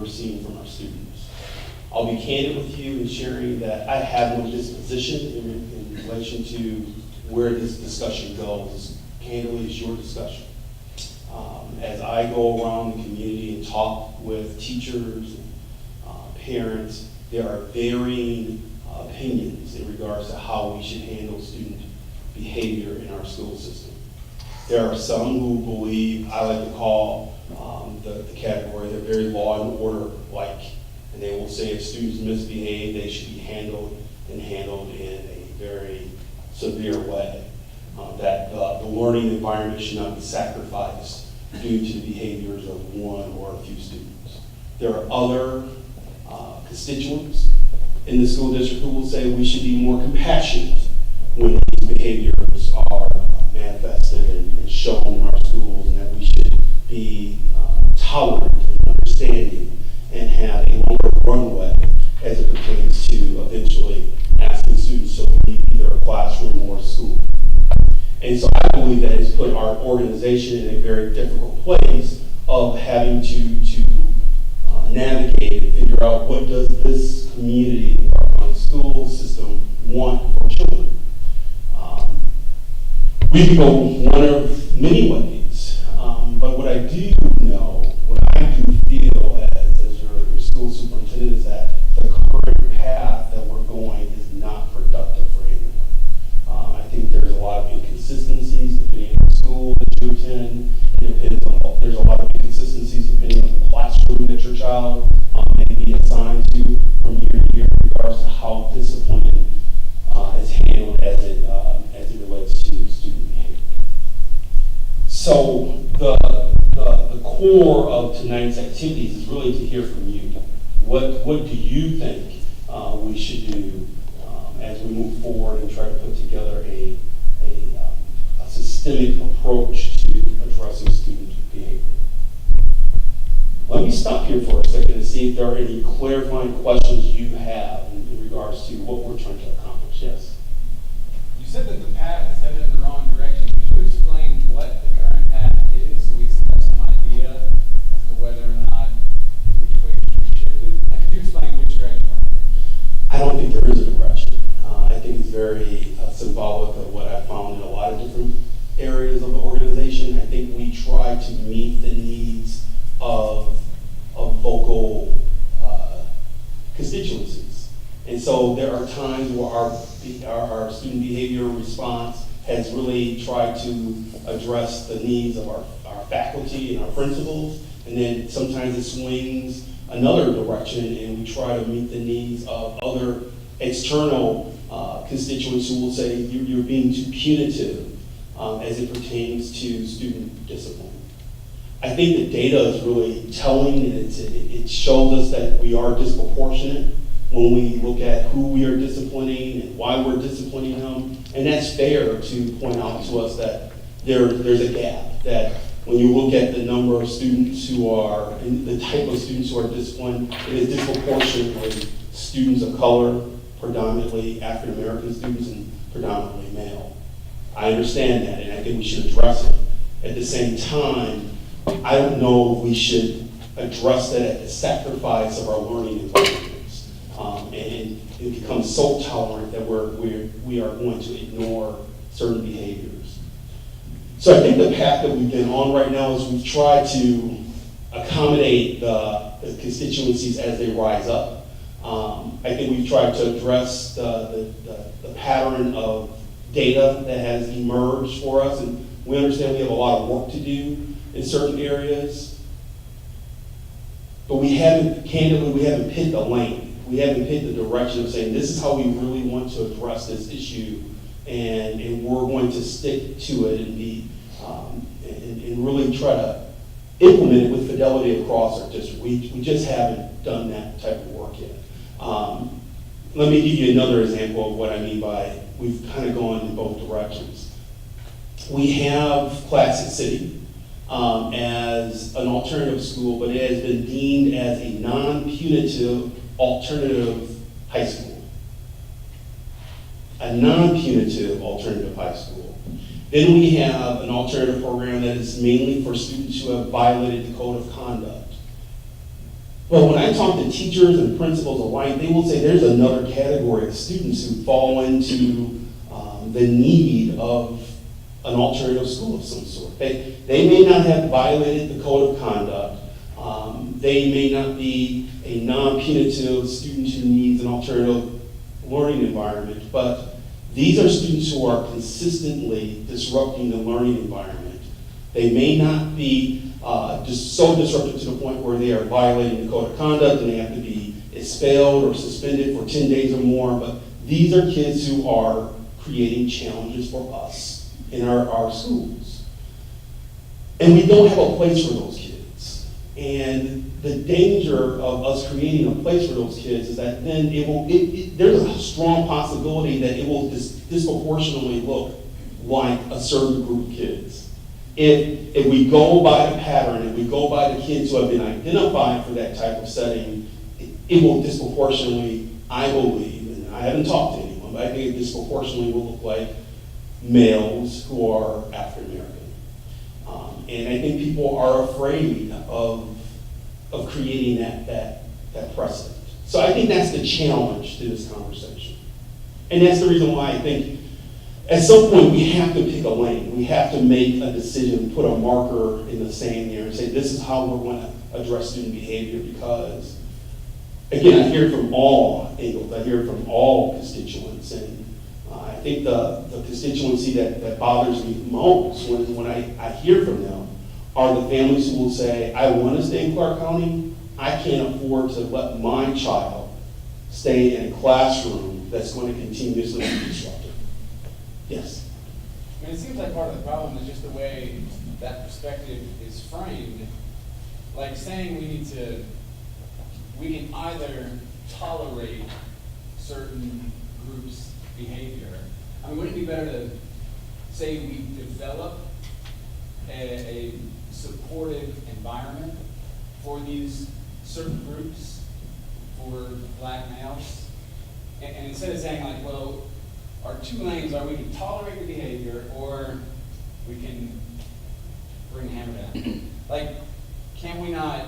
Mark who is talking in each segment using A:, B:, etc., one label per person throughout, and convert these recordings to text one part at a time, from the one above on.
A: we're seeing from our students. I'll be candid with you in sharing that I have no disposition in relation to where this discussion goes. Candidly, it's your discussion. As I go around the community and talk with teachers, parents, there are varying opinions in regards to how we should handle student behavior in our school system. There are some who believe, I like to call the category, they're very law and order like, and they will say if students misbehave, they should be handled in a very severe way. That the learning environment should not be sacrificed due to the behaviors of one or a few students. There are other constituents in the school district who will say we should be more compassionate when these behaviors are manifested and shown in our schools, and that we should be tolerant and understanding and have a longer runway as it pertains to eventually asking students to leave either a classroom or a school. And so I believe that it's put our organization in a very difficult place of having to navigate and figure out what does this community, our school system, want for children. We can go one of many ways, but what I do know, what I do feel as your school superintendent is that the current path that we're going is not productive for anyone. I think there's a lot of inconsistencies depending on the school that you attend. There's a lot of inconsistencies depending on the classroom that your child may be assigned to from year to year in regards to how discipline is handled as it relates to student behavior. So the core of tonight's activities is really to hear from you. What do you think we should do as we move forward and try to put together a systemic approach to addressing student behavior? Let me stop here for a second and see if there are any clarifying questions you have in regards to what we're trying to accomplish. Yes?
B: You said that the path is headed in the wrong direction. Could you explain what the current path is so we have some idea as to whether or not which way it should be shifted? Could you explain which direction we're headed?
A: I don't think there is a direction. I think it's very symbolic of what I found in a lot of different areas of the organization. I think we try to meet the needs of local constituencies. And so there are times where our student behavior response has really tried to address the needs of our faculty and our principals, and then sometimes it swings another direction and we try to meet the needs of other external constituents who will say you're being too punitive as it pertains to student discipline. I think the data is really telling, and it shows us that we are disproportionate when we look at who we are disciplining and why we're disciplining them. And that's fair to point out to us that there's a gap, that when you look at the number of students who are, and the type of students who are disciplined, it is disproportionately students of color, predominantly African American students, and predominantly male. I understand that, and I think we should address it. At the same time, I don't know if we should address that at the sacrifice of our learning environments, and it becomes so tolerant that we are going to ignore certain behaviors. So I think the path that we've been on right now is we've tried to accommodate the constituencies as they rise up. I think we've tried to address the pattern of data that has emerged for us, and we understand we have a lot of work to do in certain areas, but we haven't picked a lane. We haven't picked the direction of saying this is how we really want to address this issue, and we're going to stick to it and be and really try to implement it with fidelity across our district. We just haven't done that type of work yet. Let me give you another example of what I mean by we've kind of gone in both directions. We have Classic City as an alternative school, but it has been deemed as a non-punitive alternative high school. A non-punitive alternative high school. Then we have an alternative program that is mainly for students who have violated the code of conduct. But when I talk to teachers and principals alike, they will say there's another category of students who fall into the need of an alternative school of some sort. They may not have violated the code of conduct. They may not be a non-punitive student who needs an alternative learning environment, but these are students who are consistently disrupting the learning environment. They may not be just so disruptive to the point where they are violating the code of conduct and they have to be expelled or suspended for 10 days or more, but these are kids who are creating challenges for us in our schools. And we don't have a place for those kids. And the danger of us creating a place for those kids is that then there's a strong possibility that it will disproportionately look like a certain group of kids. If we go by the pattern, if we go by the kids who have been identified for that type of setting, it will disproportionately, I believe, and I haven't talked to anyone, but I think it disproportionately will look like males who are African American. And I think people are afraid of creating that precedent. So I think that's the challenge to this conversation. And that's the reason why I think at some point we have to pick a lane. We have to make a decision, put a marker in the sand there and say this is how we're going to address student behavior, because again, I hear it from all angles. I hear it from all constituents. And I think the constituency that bothers me most when I hear from them are the families who will say, I want to stay in Clark County. I can't afford to let my child stay in a classroom that's going to continuously be disrupted. Yes?
B: I mean, it seems like part of the problem is just the way that perspective is framed. Like saying we can either tolerate certain groups' behavior. I mean, wouldn't it be better to say we develop a supportive environment for these certain groups, for black males? And instead of saying like, well, our two lanes are we can tolerate the behavior or we can bring the hammer down. Like, can we not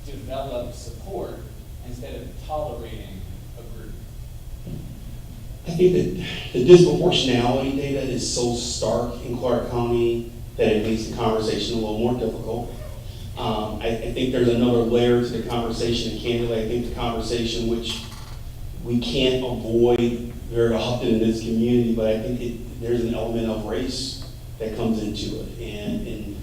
B: develop support instead of tolerating a group?
A: I think that the disproportionality data is so stark in Clark County that it makes the conversation a little more difficult. I think there's another layer to the conversation, and candidly, I think the conversation which we can't avoid very often in this community, but I think there's an element of race that comes into it. And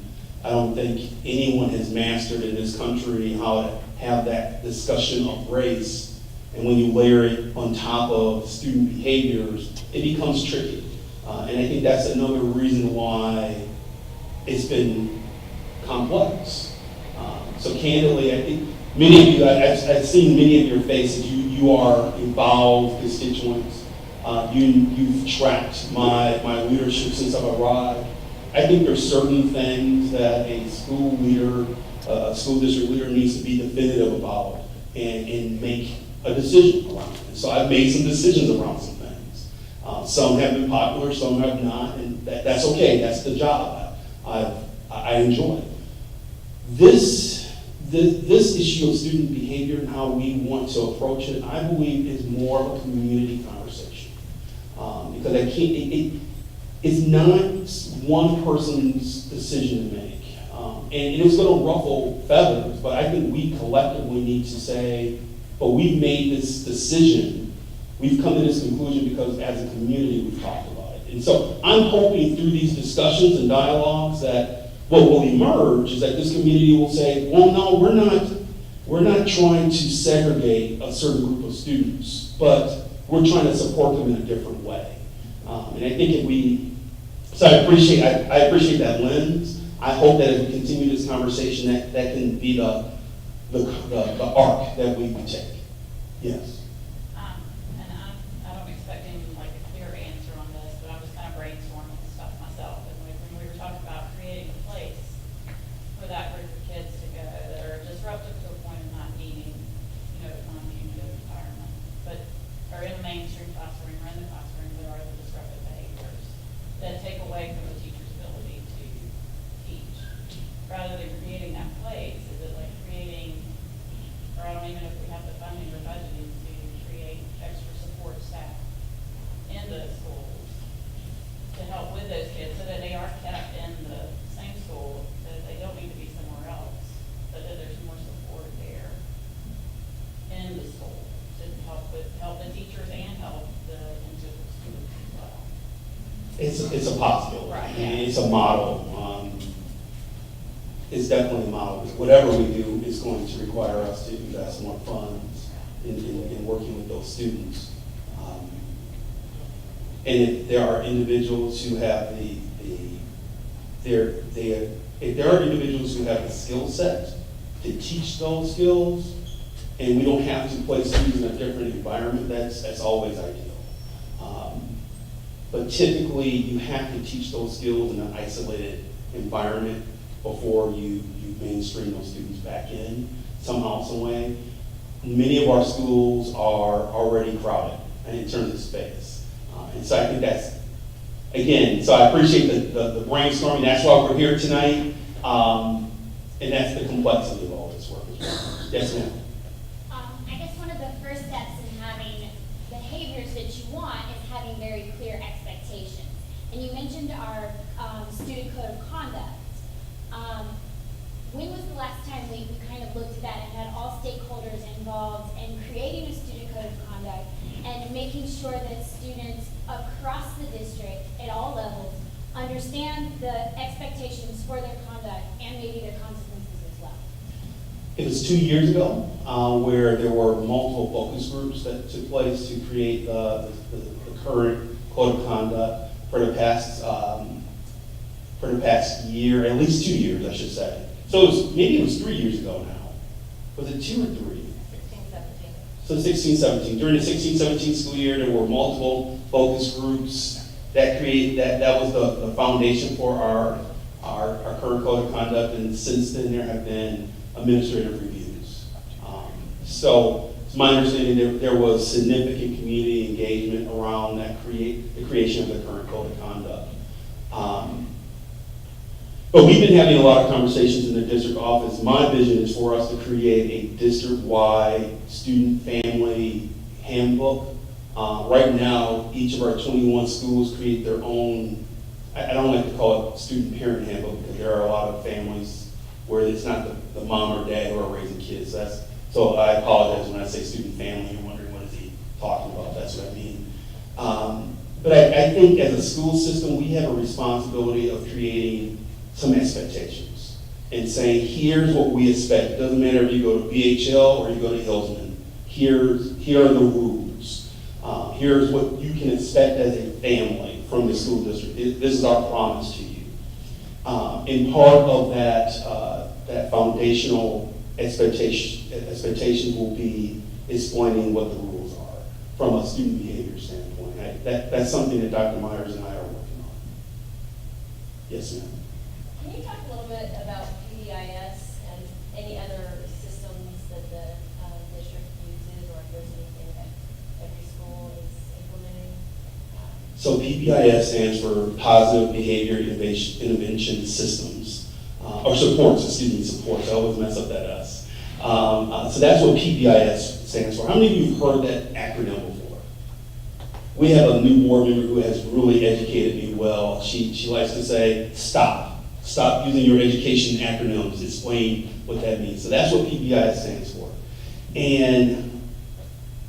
A: I don't think anyone has mastered in this country how to have that discussion of race. And when you layer it on top of student behaviors, it becomes tricky. And I think that's another reason why it's been complex. So candidly, I think many of you, I've seen many of your faces. You are involved constituents. You've tracked my leadership since I've arrived. I think there's certain things that a school leader, a school district leader needs to be definitive about and make a decision around it. So I've made some decisions around some things. Some have been popular, some have not, and that's okay. That's the job. I enjoy it. This issue of student behavior and how we want to approach it, I believe, is more of a community conversation. Because it's not one person's decision to make. And it's going to ruffle feathers, but I think we collectively need to say, but we've made this decision. We've come to this conclusion because as a community we've talked about it. And so I'm hoping through these discussions and dialogues that what will emerge is that this community will say, well, no, we're not trying to segregate a certain group of students, but we're trying to support them in a different way. And I think so I appreciate that lens. I hope that as we continue this conversation, that can be the arc that we take. Yes.
C: And I don't expect any like a clear answer on this, but I'm just kind of brainstorming stuff myself. And when we were talking about creating a place for that group of kids to go that are disruptive to a point of not needing, non-punitive environment, but are in a mainstream classroom or in the classroom that are the disruptive behaviors that take away from the teacher's ability to teach. Rather than creating that place, is it like creating don't even know if we have the funding or budgeting to create extra support staff in the schools to help with those kids so that they are kept in the same school, that they don't need to be somewhere else, but that there's more support there in the school to help the teachers and help the individual students as well.
A: It's a possibility.
C: Right,
A: I mean,
C: yeah.
A: it's a model. It's definitely a model. Whatever we do is going to require us to invest more funds in working with those students. And if there are individuals who have if there are individuals who have the skill set to teach those skills, and we don't have to place students in a different environment, that's always ideal. But typically, you have to teach those skills in an isolated environment before you mainstream those students back in somehow, some way. Many of our schools are already crowded in terms of space. And so I think that's, again, so I appreciate the brainstorming. That's why we're here tonight. And that's the complexity of all this work as well. Yes, ma'am.
D: I guess one of the first steps in having behaviors that you want is having very clear expectations. And you mentioned our student code of conduct. When was the last time we kind of looked at that and had all stakeholders involved in creating a student code of conduct and making sure that students across the district at all levels understand the expectations for their conduct and maybe their consequences as well?
A: It was 2 years ago where there were multiple focus groups that took place to create the current code of conduct for the past year, at least 2 years, I should say. So maybe it was 3 years ago now. Was it 2 or 3?
C: 16, 17.
A: So 16, 17. During the 16, 17 school year, there were multiple focus groups that was the foundation for our current code of conduct. And since then, there have been administrative reviews. So it's my understanding there was significant community engagement around the creation of the current code of conduct. But we've been having a lot of conversations in the district office. My vision is for us to create a district-wide student family handbook. Right now, each of our 21 schools create their own, I don't like to call it student parent handbook because there are a lot of families where it's not the mom or dad who are raising kids. So I apologize when I say student family. You're wondering what is he talking about. That's what I mean. But I think as a school system, we have a responsibility of creating some expectations and saying, here's what we expect. It doesn't matter if you go to BHL or you go to Hillsman. Here are the rules. Here's what you can expect as a family from the school district. This is our promise to you. And part of that foundational expectation will be explaining what the rules are from a student behavior standpoint. That's something that Dr. Myers and I are working on. Yes, ma'am.
E: Can you talk a little bit about PBIS and any other systems that the district uses, or if there's anything that every school is implementing?
A: So PBIS stands for Positive Behavior Intervention Systems, or supports, supports. I always mess up that S. So that's what PBIS stands for. How many of you have heard that acronym before? We have a new board member who has really educated me well. She likes to say, stop using your education acronyms, explain what that means. So that's what PBIS stands for. And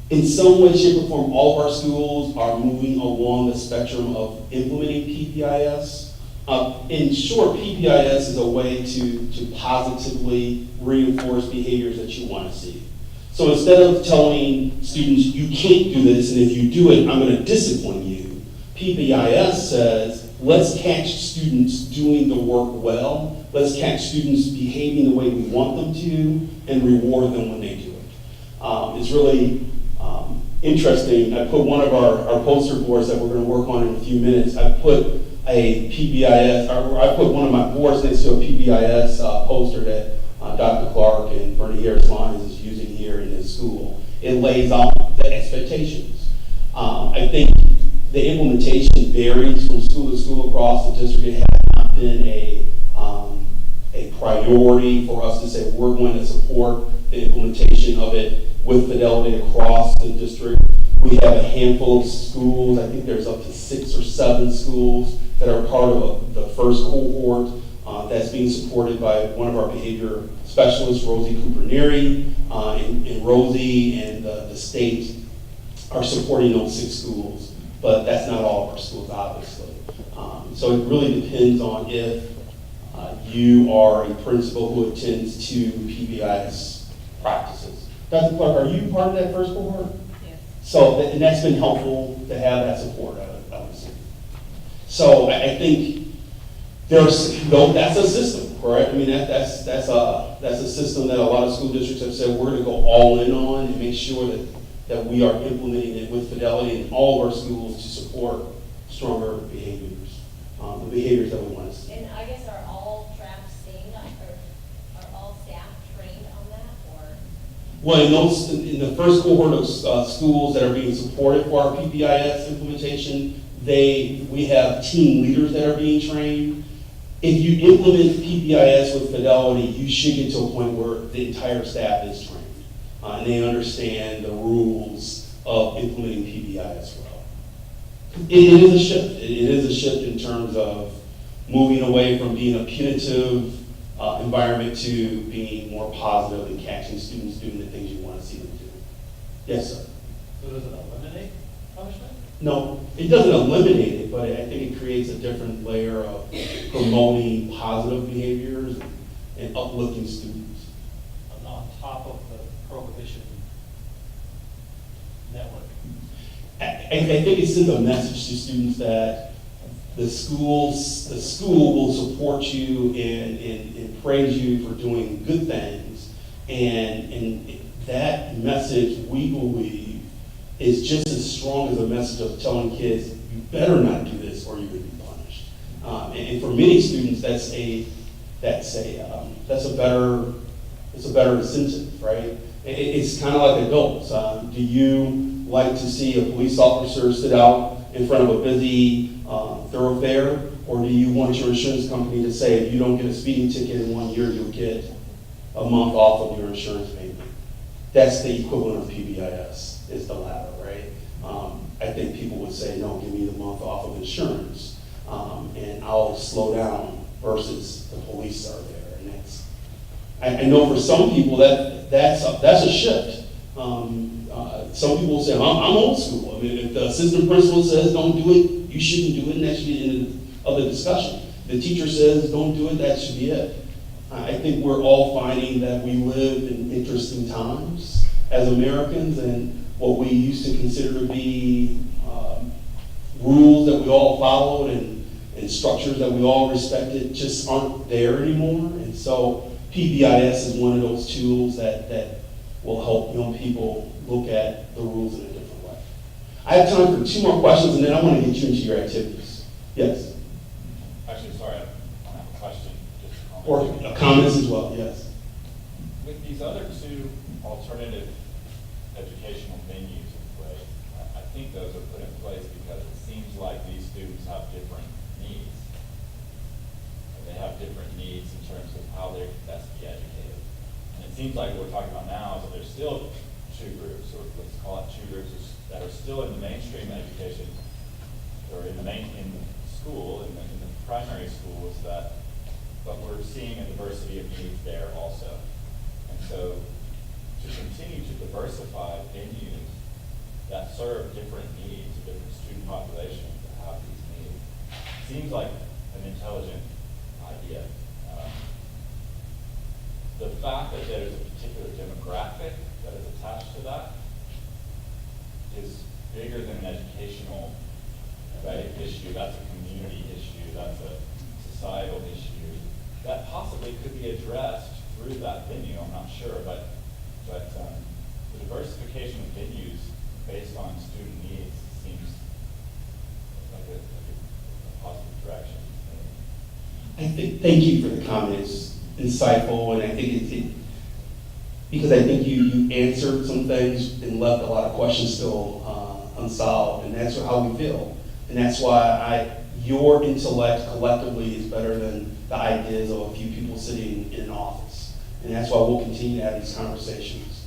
A: in some way, shape, or form, all of our schools are moving along the spectrum of implementing PBIS. In short, PBIS is a way to positively reinforce behaviors that you want to see. So instead of telling students, you can't do this, and if you do it, I'm going to discipline you, PBIS says, let's catch students doing the work well. Let's catch students behaving the way we want them to and reward them when they do it. It's really interesting. I put one of our poster boards that we're going to work on in a few minutes. I put a PBIS, or I put one of my boards next to a PBIS poster that Dr. Clark and Bernie Harris-Lyons is using here in his school. It lays out the expectations. I think the implementation varies from school to school across the district. It has not been a a priority for us to say we're going to support the implementation of it with fidelity across the district. We have a handful of schools, I think there's up to 6 or 7 schools that are part of the first cohort that's being supported by one of our behavior specialists, Rosie Cooper-Neary, and Rosie and the state are supporting those 6 schools, but that's not all of our schools, obviously. So it really depends on if you are a principal who attends to PBIS practices. Dr. Clark, are you part of that first cohort?
C: Yes.
A: So, and that's been helpful to have that support, I would say. So I think that's a system, correct? I mean, that's a system that a lot of school districts have said we're going to go all in on and make sure that we are implementing it with fidelity in all of our schools to support stronger behaviors, the behaviors that we want to see.
E: And I guess are all all staff trained on that, or?
A: Well, in the first cohort of schools that are being supported for our PBIS implementation, we have team leaders that are being trained. If you implement PBIS with fidelity, you should get to a point where the entire staff is trained. And they understand the rules of implementing PBIS well. It is a shift. It is a shift in terms of moving away from being a punitive environment to being more positive and catching students doing the things you want to see them do. Yes, sir.
F: So does it eliminate punishment?
A: No, it doesn't eliminate it, but I think it creates a different layer of promoting positive behaviors and uplifting students.
F: On top of the prohibition network?
A: I think it sends a message to students that the school will support you and praise you for doing good things. And that message, we believe, is just as strong as a message of telling kids, you better not do this or you're going to be punished. And for many students, that's a better incentive, right? It's kind of like adults. Do you like to see a police officer sit out in front of a busy thoroughfare, or do you want your insurance company to say if you don't get a speeding ticket in 1 year, you'll get a month off of your insurance payment? That's the equivalent of PBIS, is the latter, right? I think people would say, no, give me the month off of insurance, and I'll slow down versus the police are there. And I know for some people that's a shift. Some people say, I'm old school. I mean, if the assistant principal says don't do it, you shouldn't do it, and that should be the end of the discussion. The teacher says don't do it, that should be it. I think we're all finding that we live in interesting times as Americans, and what we used to consider to be rules that we all followed and structures that we all respected just aren't there anymore. And so PBIS is one of those tools that will help young people look at the rules in a different way. I have time for 2 more questions, and then I want to get you into your activities. Yes?
G: Actually, sorry, I have a question. Just a
A: Or
G: comment.
A: comments as well, yes.
G: With these other 2 alternative educational venues in place, I think those are put in place because it seems like these students have different needs. They have different needs in terms of how they can best be educated. And it seems like what we're talking about now is that there's still 2 groups, or let's call it 2 groups that are still in the mainstream education, or in school, in the primary schools, but we're seeing a diversity of needs there also. And so to continue to diversify venues that serve different needs, different student populations that have these needs, seems like an intelligent idea. The fact that there is a particular demographic that is attached to that is bigger than an educational issue. That's a community issue. That's a societal issue that possibly could be addressed through that venue. I'm not sure, but the diversification of venues based on student needs seems like a positive direction.
A: Thank you for the comments. Insightful, and I think because I think you answered some things and left a lot of questions still unsolved, and that's how we feel. And that's why your intellect collectively is better than the ideas of a few people sitting in an office. And that's why we'll continue to have these conversations.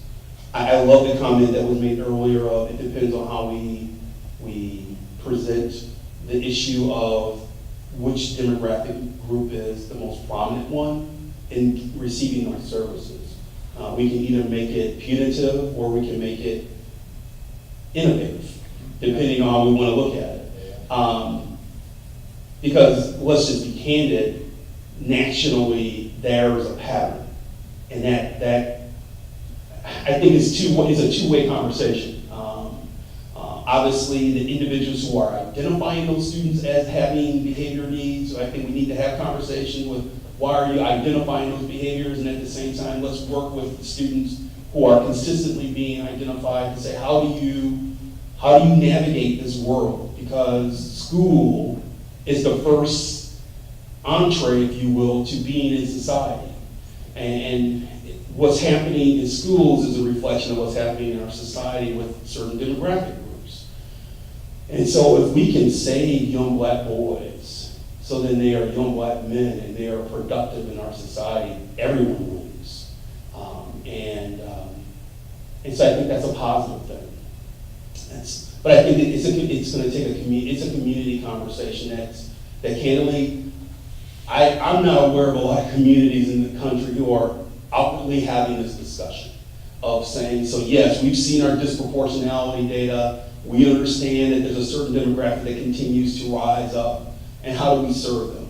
A: I love the comment that was made earlier of it depends on how we present the issue of which demographic group is the most prominent one in receiving our services. We can either make it punitive or we can make it innovative, depending on how we want to look at it. Because let's just be candid, nationally there is a pattern, and that I think is a two-way conversation. Obviously, the individuals who are identifying those students as having behavior needs, I think we need to have conversation with why are you identifying those behaviors, and at the same time, let's work with the students who are consistently being identified to say, how do you navigate this world? Because school is the first entree, if you will, to being in society. And what's happening in schools is a reflection of what's happening in our society with certain demographic groups. And so if we can save young black boys, so then they are young black men and they are productive in our society, everyone wins. And so I think that's a positive thing. But I think it's going to take a community conversation that candidly, I'm not aware of a lot of communities in the country who are outwardly having this discussion of saying, so yes, we've seen our disproportionality data, we understand that there's a certain demographic that continues to rise up, and how do we serve them?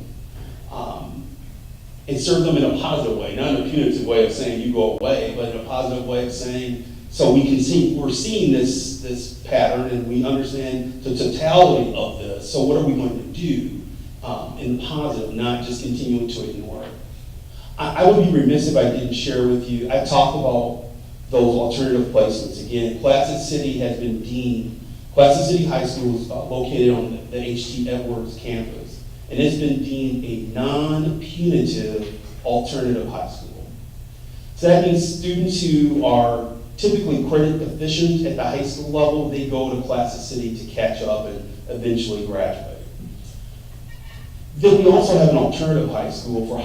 A: And serve them in a positive way, not in a punitive way of saying you go away, but in a positive way of saying, so we're seeing this pattern and we understand the totality of this, so what are we going to do in the positive, not just continuing to ignore it? I would be remiss if I didn't share with you, I talked about those alternative placements. Again, Placid City has been deemed, Placid City High School is located on the H.T. Edwards campus, and it's been deemed a non-punitive alternative high school. So that means students who are typically credit deficient at the high school level, they go to Placid City to catch up and eventually graduate. Then we also have an alternative high school for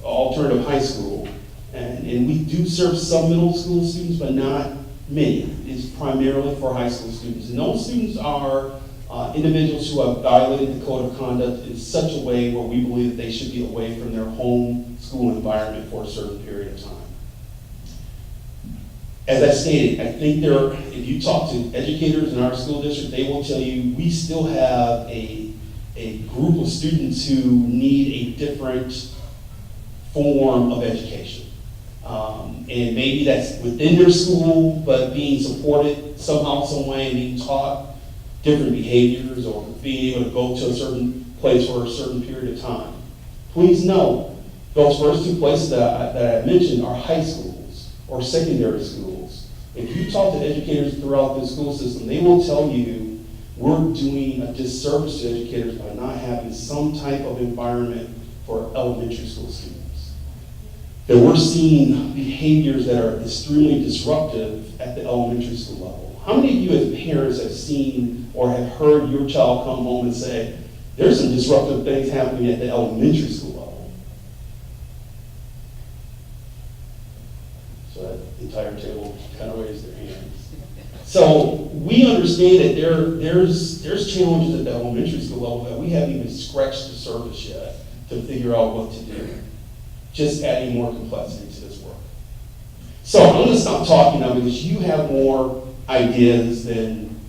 A: alternative high school, and we do serve some middle school students, but not many. It's primarily for high school students. And those students are individuals who have violated the code of conduct in such a way where we believe that they should be away from their home school environment for a certain period of time. As I stated, I think if you talk to educators in our school district, they will tell you we still have a group of students who need a different form of education. And maybe that's within their school, but being supported somehow, some way, and being taught different behaviors or being able to go to a certain place for a certain period of time. Please know, those first two places that I mentioned are high schools or secondary schools. If you talk to educators throughout the school system, they will tell you we're doing a disservice to educators by not having some type of environment for elementary school students. That we're seeing behaviors that are extremely disruptive at the elementary school level. How many of you as parents have seen or have heard your child come home and say, there's some disruptive things happening at the elementary school level? So that entire table kind of raised their hands. So we understand that there's challenges at the elementary school level that we haven't even scratched the surface yet to figure out what to do. Just adding more complexity to this work. So I'm going to stop talking now because you have more ideas than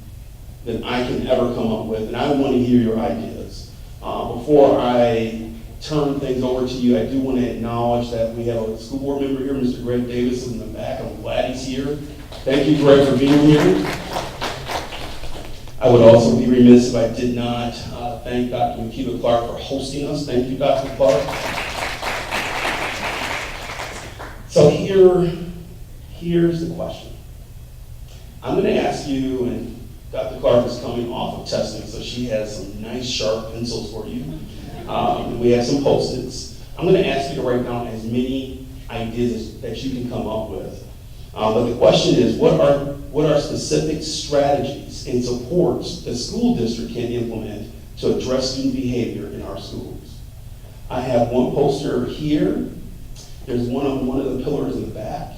A: I can ever come up with, and I want to hear your ideas. Before I turn things over to you, I do want to acknowledge that we have a school board member here, Mr. Greg Davis, in the back. I'm glad he's here. Thank you, Greg, for being here. I would also be remiss if I did not thank Dr. Makita Clark for hosting us. Thank you, Dr. Clark. So here's the question. I'm going to ask you, and Dr. Clark is coming off of testing, so she has some nice sharp pencils for you. We have some Post-its. I'm going to ask you to write down as many ideas that you can come up with. But the question is, what are specific strategies and supports the school district can implement to address student behavior in our schools. I have one poster here, there's one on one of the pillars in the back,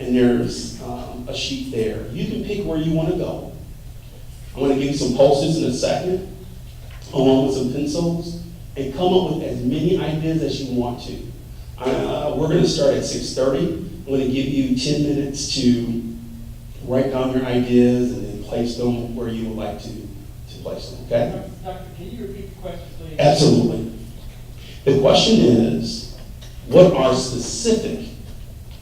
A: and there's a sheet there. You can pick where you want to go. I'm going to give you some Post-its in a second, along with some pencils, and come up with as many ideas as you want to. We're going to start at 6:30. I'm going to give you 10 minutes to write down your ideas and then place them where you would like to place them, okay?
F: Doctor, can you repeat the question, please?
A: Absolutely. The question is, what are specific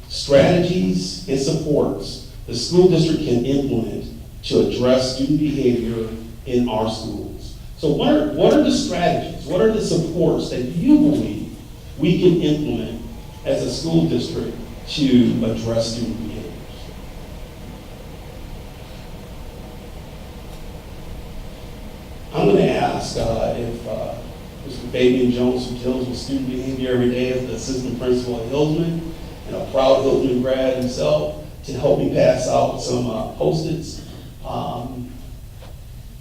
A: strategies and supports the school district can implement to address student behavior in our schools? So what are the strategies, what are the supports that you believe we can implement as a school district to address student behavior? I'm going to ask if Mr. Fabian Jones, who deals with student behavior every day as the assistant principal at Hillsman, and a proud Hillsman grad himself, to help me pass out some Post-its.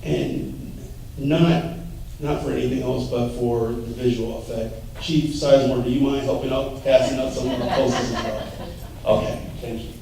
A: And not for anything else, but for the visual effect. Chief Sizemore, do you mind helping out, passing out some of the Post-its as well? Okay, thank you.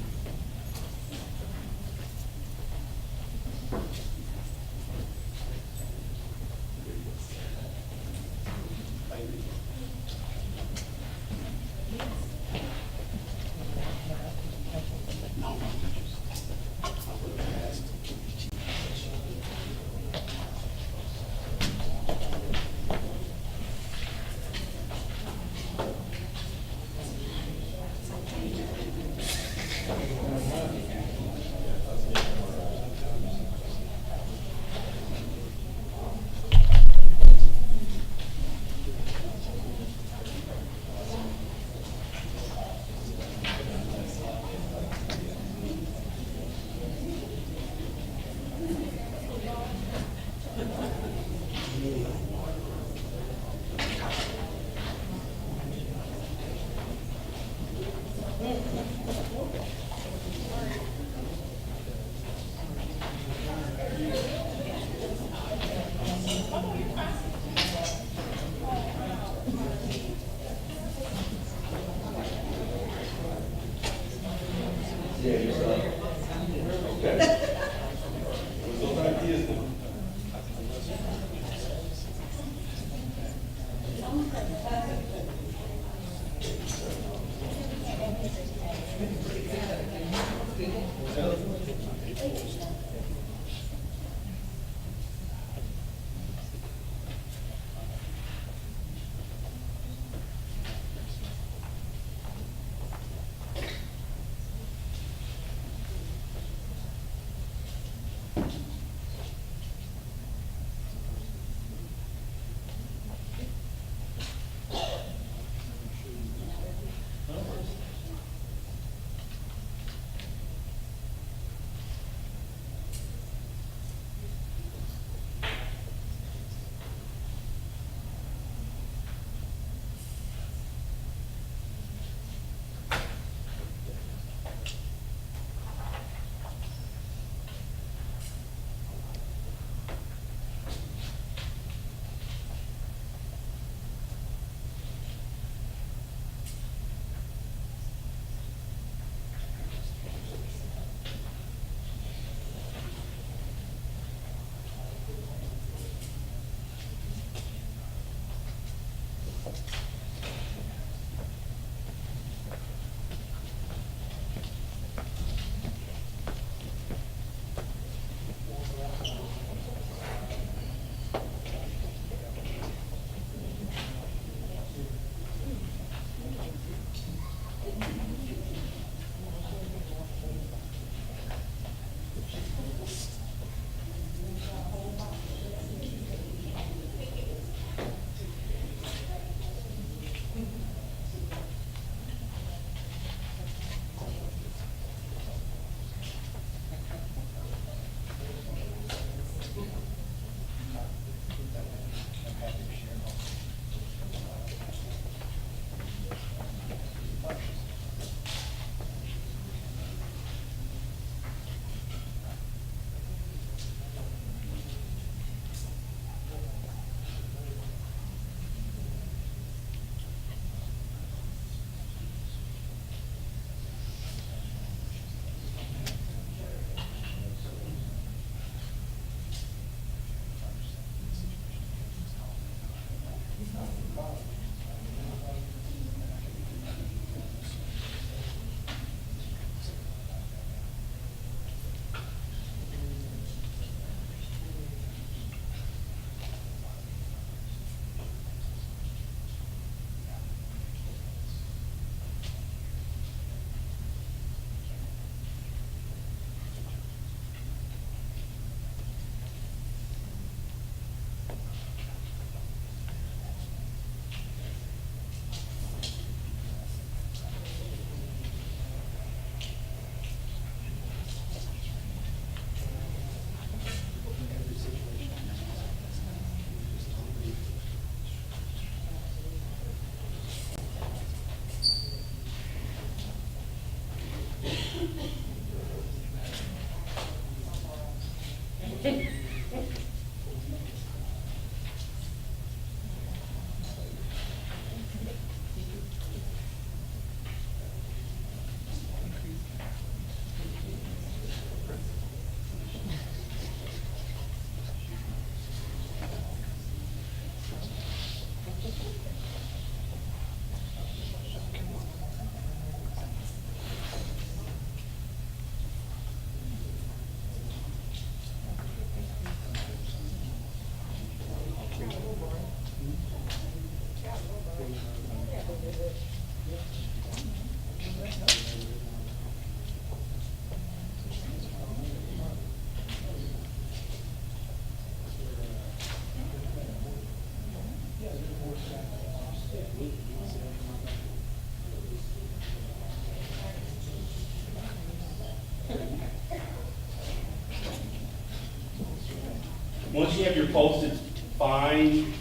A: Once you have your posted, find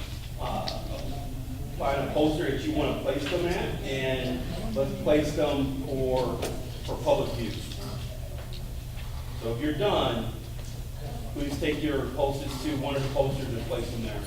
A: a poster that you want to place them at, and let's place them for public view. So if you're done, please take your post-its to one of the posters and place them there.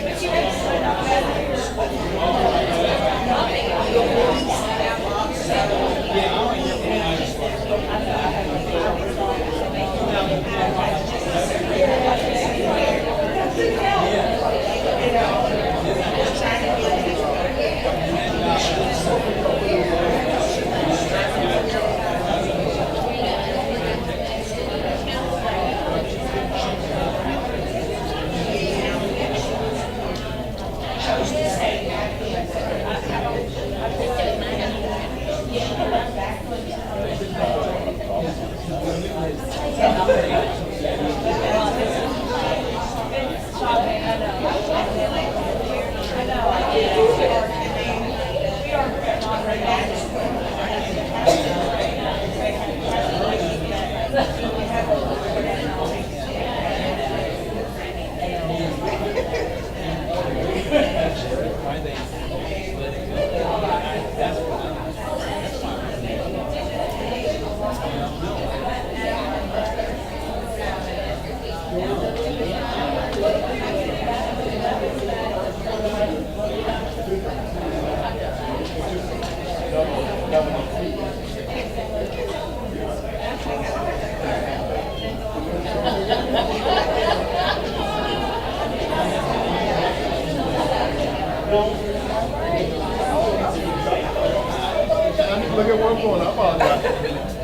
D: But you
H: Look at where I'm going, I apologize.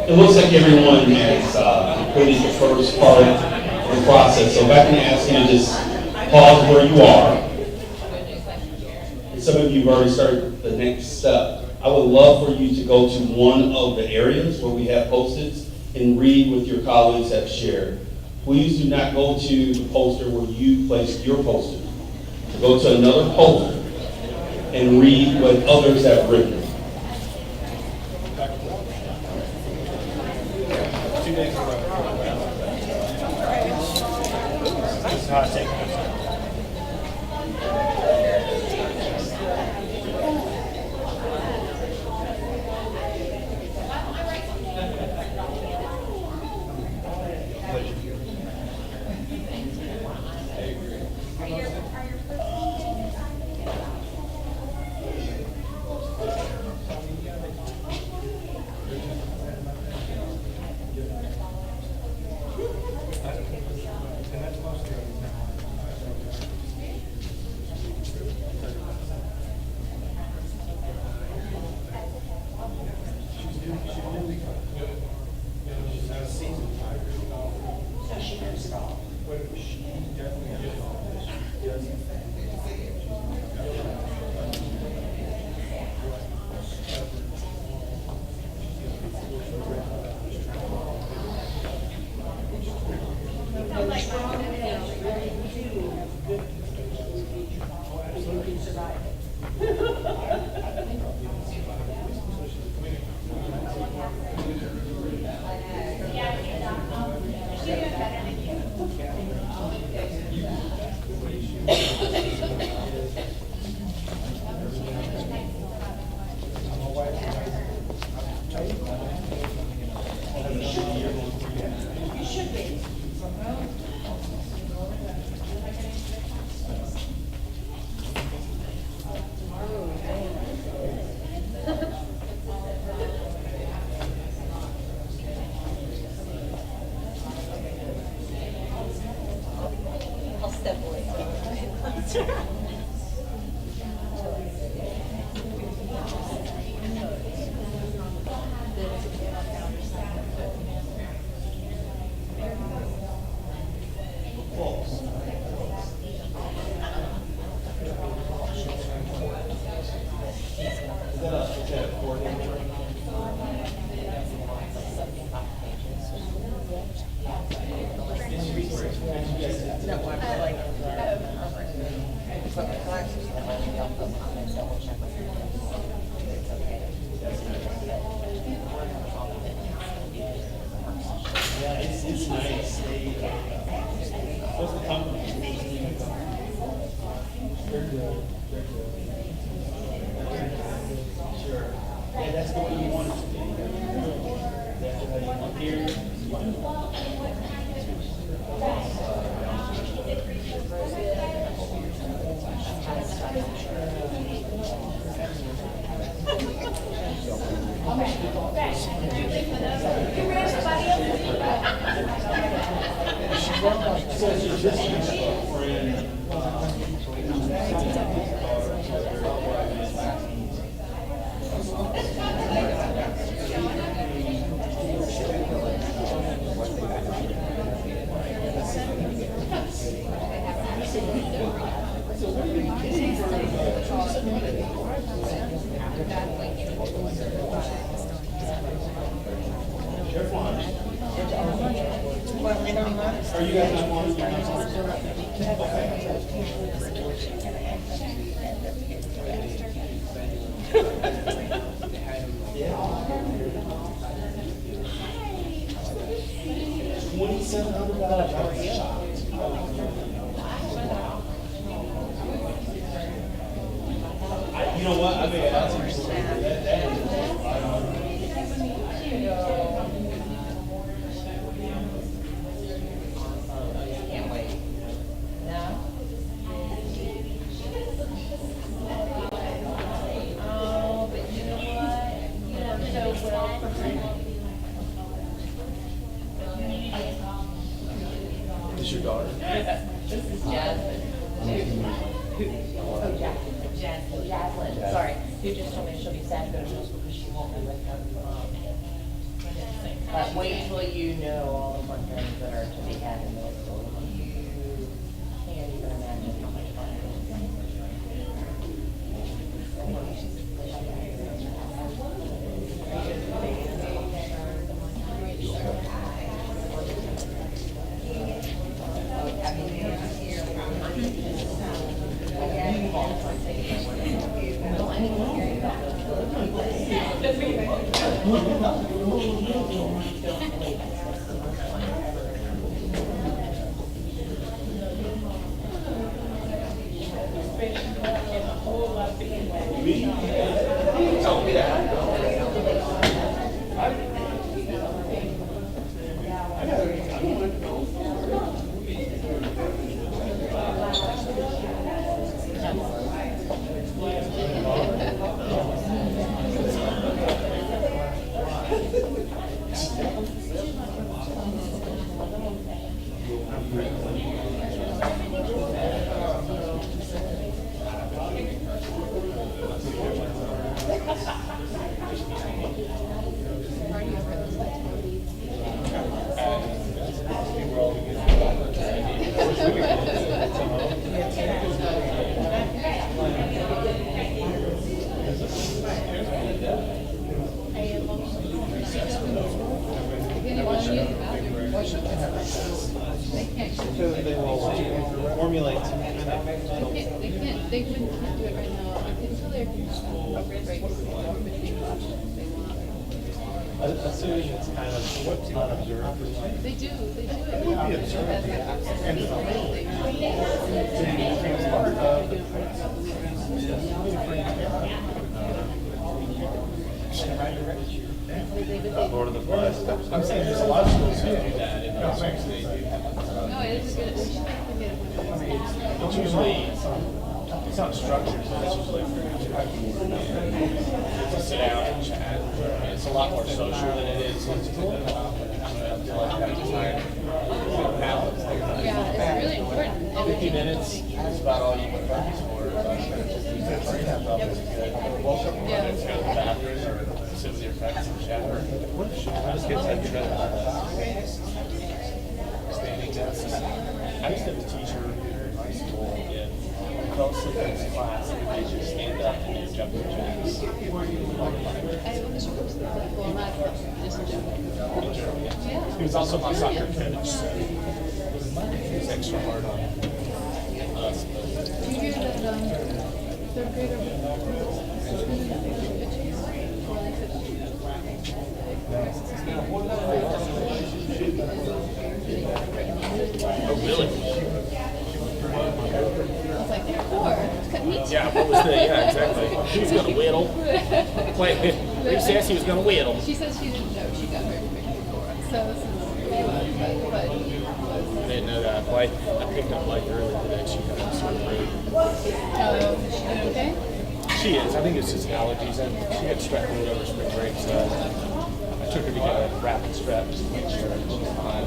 A: It looks like everyone has completed the first part of the process, so if I can ask you to just pause where you are. And some of you have already started the next step. I would love for you to go to one of the areas where we have Post-its and read what your colleagues have shared. Please do not go to the poster where you placed your Post-it. Go to another poster and read what others have written. Yeah, it's nice. What's the company? They're good. They're good. Sure. Yeah, that's the way you want it to be. That's how you want here. Are you guys not wanting You know what? I mean, that's
E: Can't wait. No? Oh, but you know what? You know so well.
H: Is your daughter?
E: This is Jasmine. Oh, Jaslyn, sorry. You just told me she'll be sad to go to middle school because she won't be with her mom. But wait till you know all the fun things that are to be had in middle school. You can't even imagine how much fun it
A: formulate.
I: They couldn't do it right now until they're break between classes if they want.
A: Assuming it's kind of unobserved.
I: They do it.
H: It would be observed. And
A: Lord of the Flies.
H: I'm saying there's a lot of schools who do that.
I: No, it is good. We should make them get it.
H: It's usually, it's not structured, so it's usually to sit down and chat. It's a lot more social than it is.
I: Yeah, it's really important.
H: 50 minutes is about all you can focus for.
I: Yeah.
H: Let's go to the bathroom or sit with your friends and shower. Just get that treadmill. Standing desks. I used to have a teacher in high school and fell asleep in his class and they just stand up and do jumping jacks.
I: Well, not just a joke.
H: He was also my soccer coach, so he was extra hard on us. But
I: Do you hear that, third grader suspended for pitching? Or they
H: oh, really?
I: I was like, they're poor, cut meat.
H: Yeah, what was the, yeah, exactly. He was going to whittle. Who says he was going to whittle?
I: She says she didn't know she got very quick before. So, but
H: I didn't know that. Blake, I picked up Blake early today. She had a sore throat.
I: is she doing okay?
H: She is. I think it's just allergies. She had strep throat over spring break, so I took her to get a rapid strep just to make sure she's fine.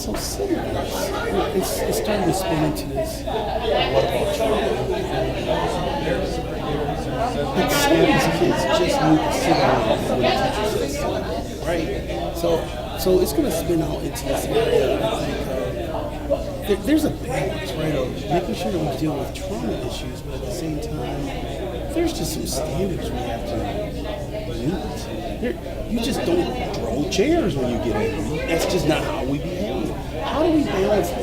J: So it's starting to spin into this. What about these kids just need to sit down and what the teacher says, right? So it's going to spin out into this area. I think there's a balance, right, of making sure that we deal with trauma issues, but at the same time, there's just some standards we have to meet. You just don't throw chairs when you get angry. That's just not how we behave. How do we balance that?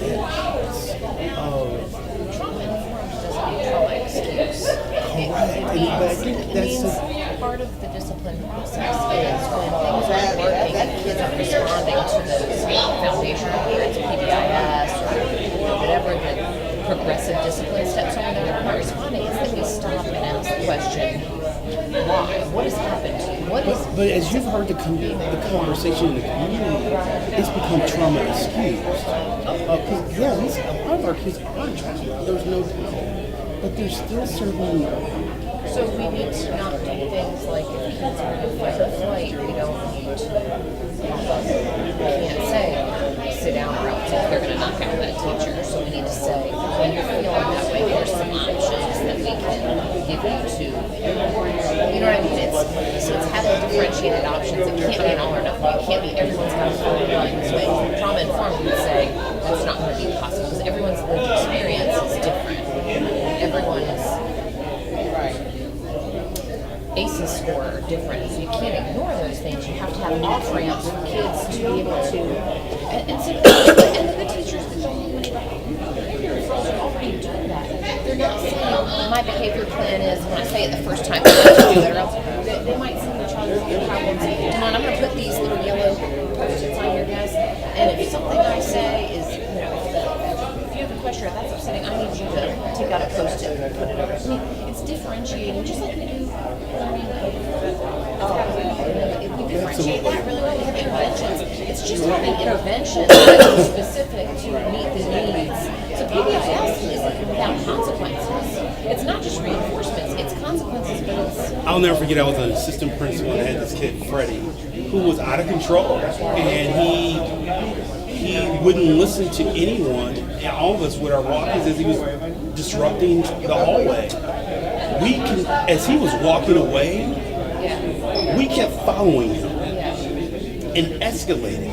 E: Trauma excuse.
J: Correct. But I think that's
E: part of the discipline process is when things aren't working and kids aren't responding to those foundation, whether it's PBIS or whatever the progressive discipline steps are, they're not responding. It's that we stop and ask the question, why? What has happened to you?
J: But as you've heard the conversation in the community, it's become trauma excused. Because a lot of our kids are trauma. There's no doubt. But there's still certain.
E: So we need to not do things like if kids are in fight or flight, we don't need to pop up. We can't say, sit down or else they're going to knock out that teacher. So we need to say, when you're feeling that way, here's some options that we can give you to, you know what I mean? So it's having differentiated options. It can't be an all or nothing. It can't be everyone's got to follow lines. So trauma informed would say, that's not going to be possible because everyone's lived experience is different. Everyone's ACEs score are different, so you can't ignore those things. You have to have off-ramps for kids to be able to, and the teachers that don't even are already doing that. They're not saying, my behavior plan is, when I say it the first time, I'm going to do it, or else they might see the child's problems. Come on, I'm going to put these little yellow post-its on your desk, and if something I say is, you know, if you have a question that's upsetting, I need you to take out a post-it and put it over. I mean, it's differentiating, just like we do. We differentiate that really well. We have interventions. It's just having interventions that are specific to meet the needs. So PBIS isn't without consequences. It's not just reinforcements, it's consequences, but it's...
J: I'll never forget, I was an assistant principal and I had this kid, Freddie, who was out of control. And he wouldn't listen to anyone, and all of us with our walkies as he was disrupting the hallway. As he was walking away, we kept following him and escalating.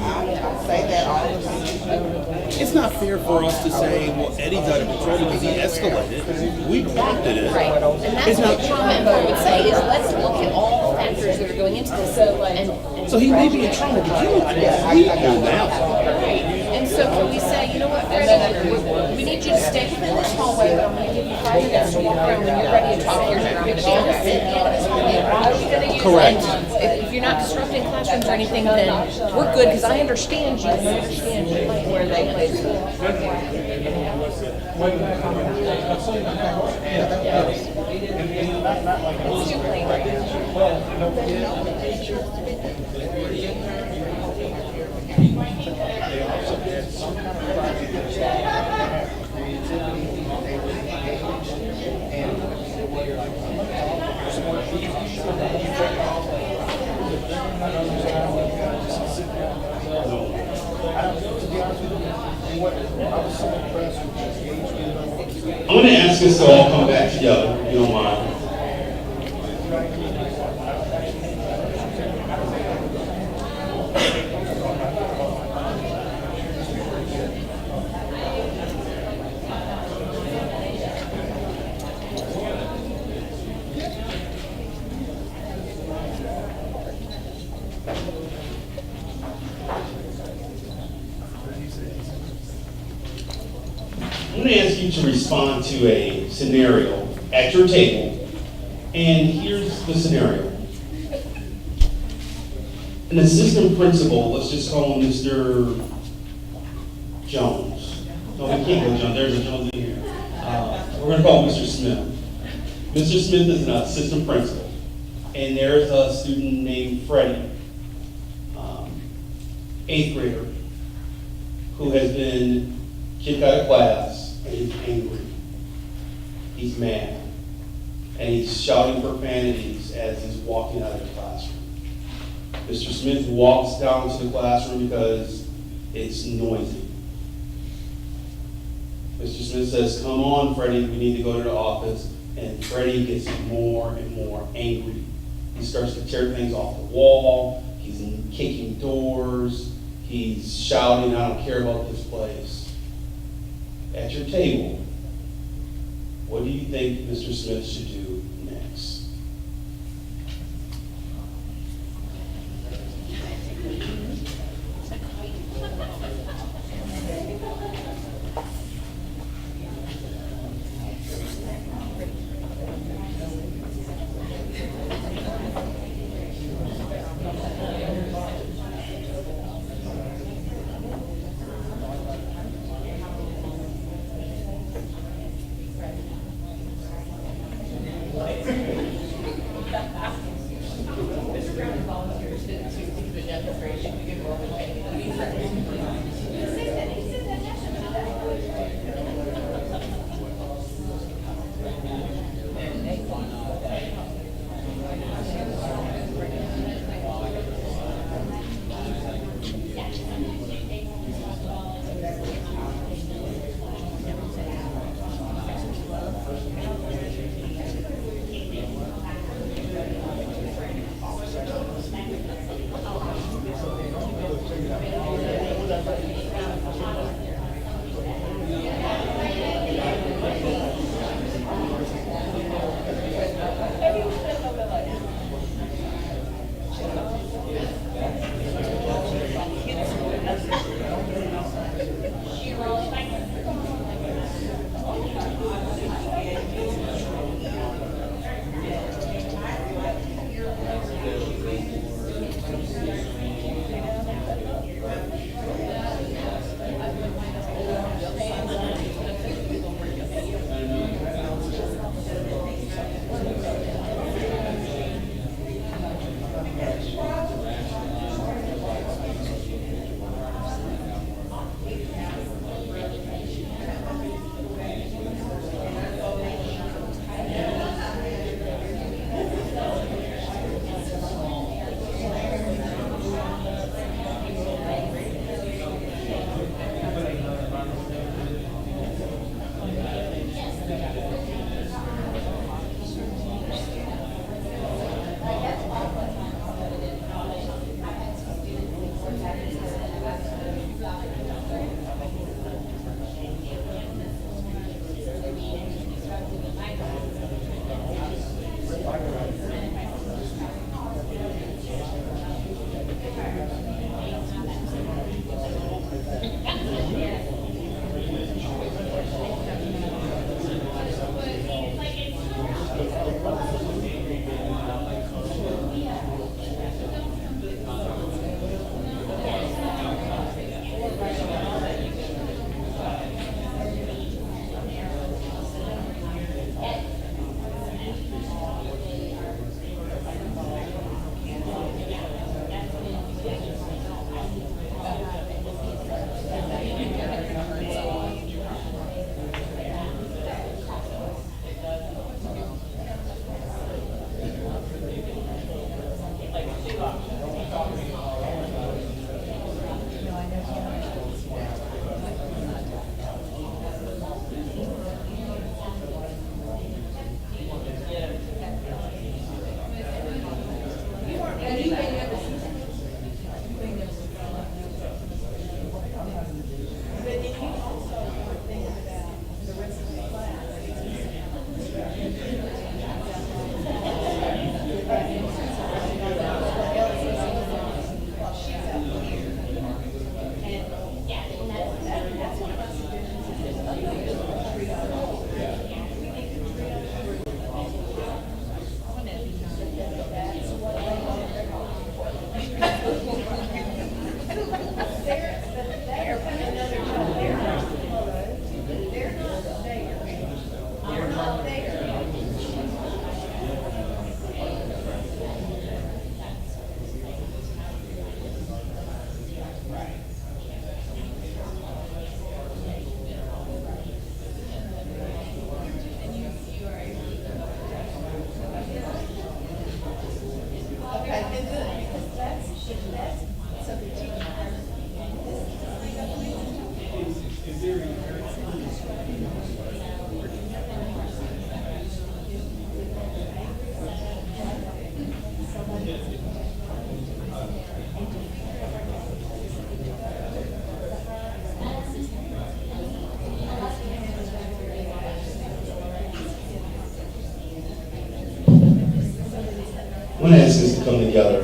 J: It's not fair for us to say, well, Eddie's out of control because he escalated. We prompted it.
E: Right. And that's what trauma informed would say is let's look at all the factors that are going into this.
J: So he may be in trauma, but you don't know that.
E: And so can we say, you know what, And then we need you to stay in this hallway, but I'm gonna give you 5 minutes to walk around. When you're ready to talk, here's your opportunity.
J: Correct.
E: If you're not disrupting classrooms or anything, then we're good, because I understand you, and I understand where they play school. It's too late right now.
A: I'm going to ask us to all come back together, if you don't mind. I'm going to ask you to respond to a scenario at your table, and here's the scenario. An assistant principal, let's just call him Mr. Jones. No, we can't go Jones, there's a Jones in here. We're going to call him Mr. Smith. Mr. Smith is an assistant principal, and there's a student named Freddie, 8th grader, who has been kicked out of class, and he's angry. He's mad. And he's shouting profanities as he's walking out of the classroom. Mr. Smith walks down to the classroom because it's noisy. Mr. Smith says, "Come on, Freddie, we need to go to the office." And Freddie gets more and more angry. He starts to tear things off the wall. He's kicking doors. He's shouting, "I don't care about this place." At your table, what do you think Mr. Smith should do next? I'm going to ask this to come together.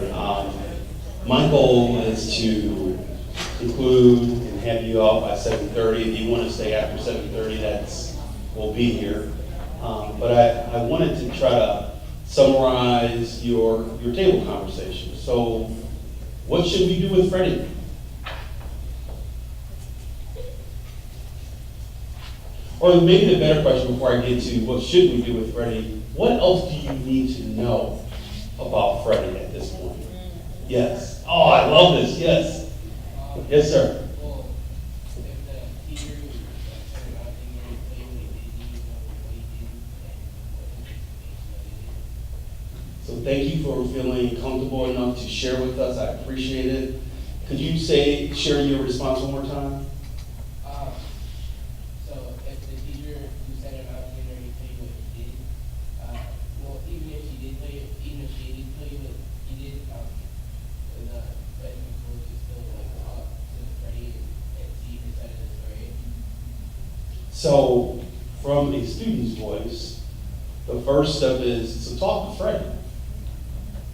A: My goal is to conclude and have you out by 7:30. If you want to stay after 7:30, we'll be here. But I wanted to try to summarize your table conversation. So what should we do with Freddie? Or maybe the better question before I get to what should we do with Freddie, what else do you need to know about Freddie at this point? Yes. Oh, I love this. Yes. Yes, sir.
F: Well, if the teacher was concerned about things where he played when he did, what he did, and what
A: So thank you for feeling comfortable enough to share with us. I appreciate it. Could you share your response one more time?
F: So if the teacher who said about things where he played what he did, well, even if she did tell you, even if she did tell you what he did, the Redmond coach is still like talk to Freddie and see his side of the story.
A: So from a student's voice, the first step is to talk to Freddie.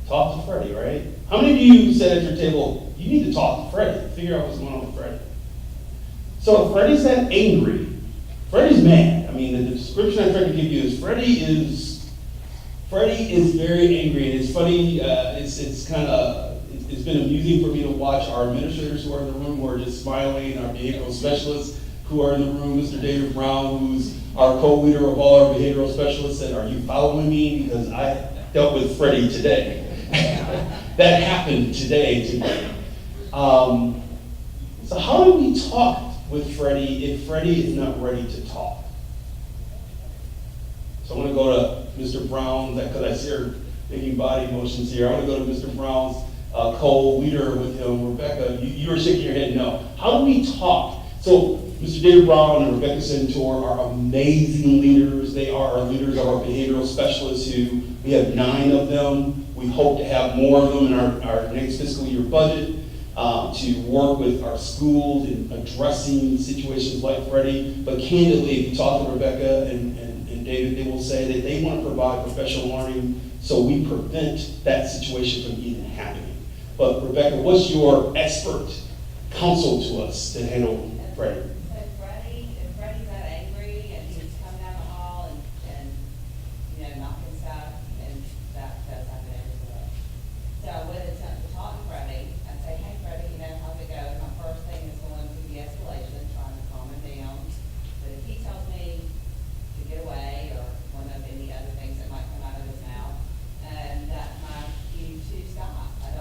A: Talk to Freddie, right? How many of you said at your table, you need to talk to Freddie, figure out what's going on with Freddie? So if Freddie's that angry, Freddie's mad. I mean, the description I tried to give you is Freddie is very angry, and it's funny. It's been amusing for me to watch our administrators who are in the room who are just smiling, our behavioral specialists who are in the room, Mr. David Brown, who's our co-leader of all our behavioral specialists, said, "Are you following me? Because I dealt with Freddie today." That happened today to me. So how do we talk with Freddie if Freddie is not ready to talk? So I'm going to go to Mr. Brown, because I see her making body motions here. I want to go to Mr. Brown's co-leader with him. Rebecca, you were shaking your head no. How do we talk? So Mr. David Brown and Rebecca Centor are amazing leaders. They are our leaders of our behavioral specialists who, we have 9 of them. We hope to have more of them in our next fiscal year budget to work with our schools in addressing situations like Freddie. But candidly, if you talk to Rebecca and David, they will say that they want to provide professional learning so we prevent that situation from even happening. But Rebecca, what's your expert counsel to us to handle Freddie?
K: So if Freddie's that angry and he's coming down the hall and knocking stuff, and that does happen every day. So I would attempt to talk to Freddie and say, "Hey Freddie, how's it going?" My first thing is going to de-escalation, trying to calm him down. But if he tells me to get away or one of any other things that might come out of his mouth, and that might cue to stop. I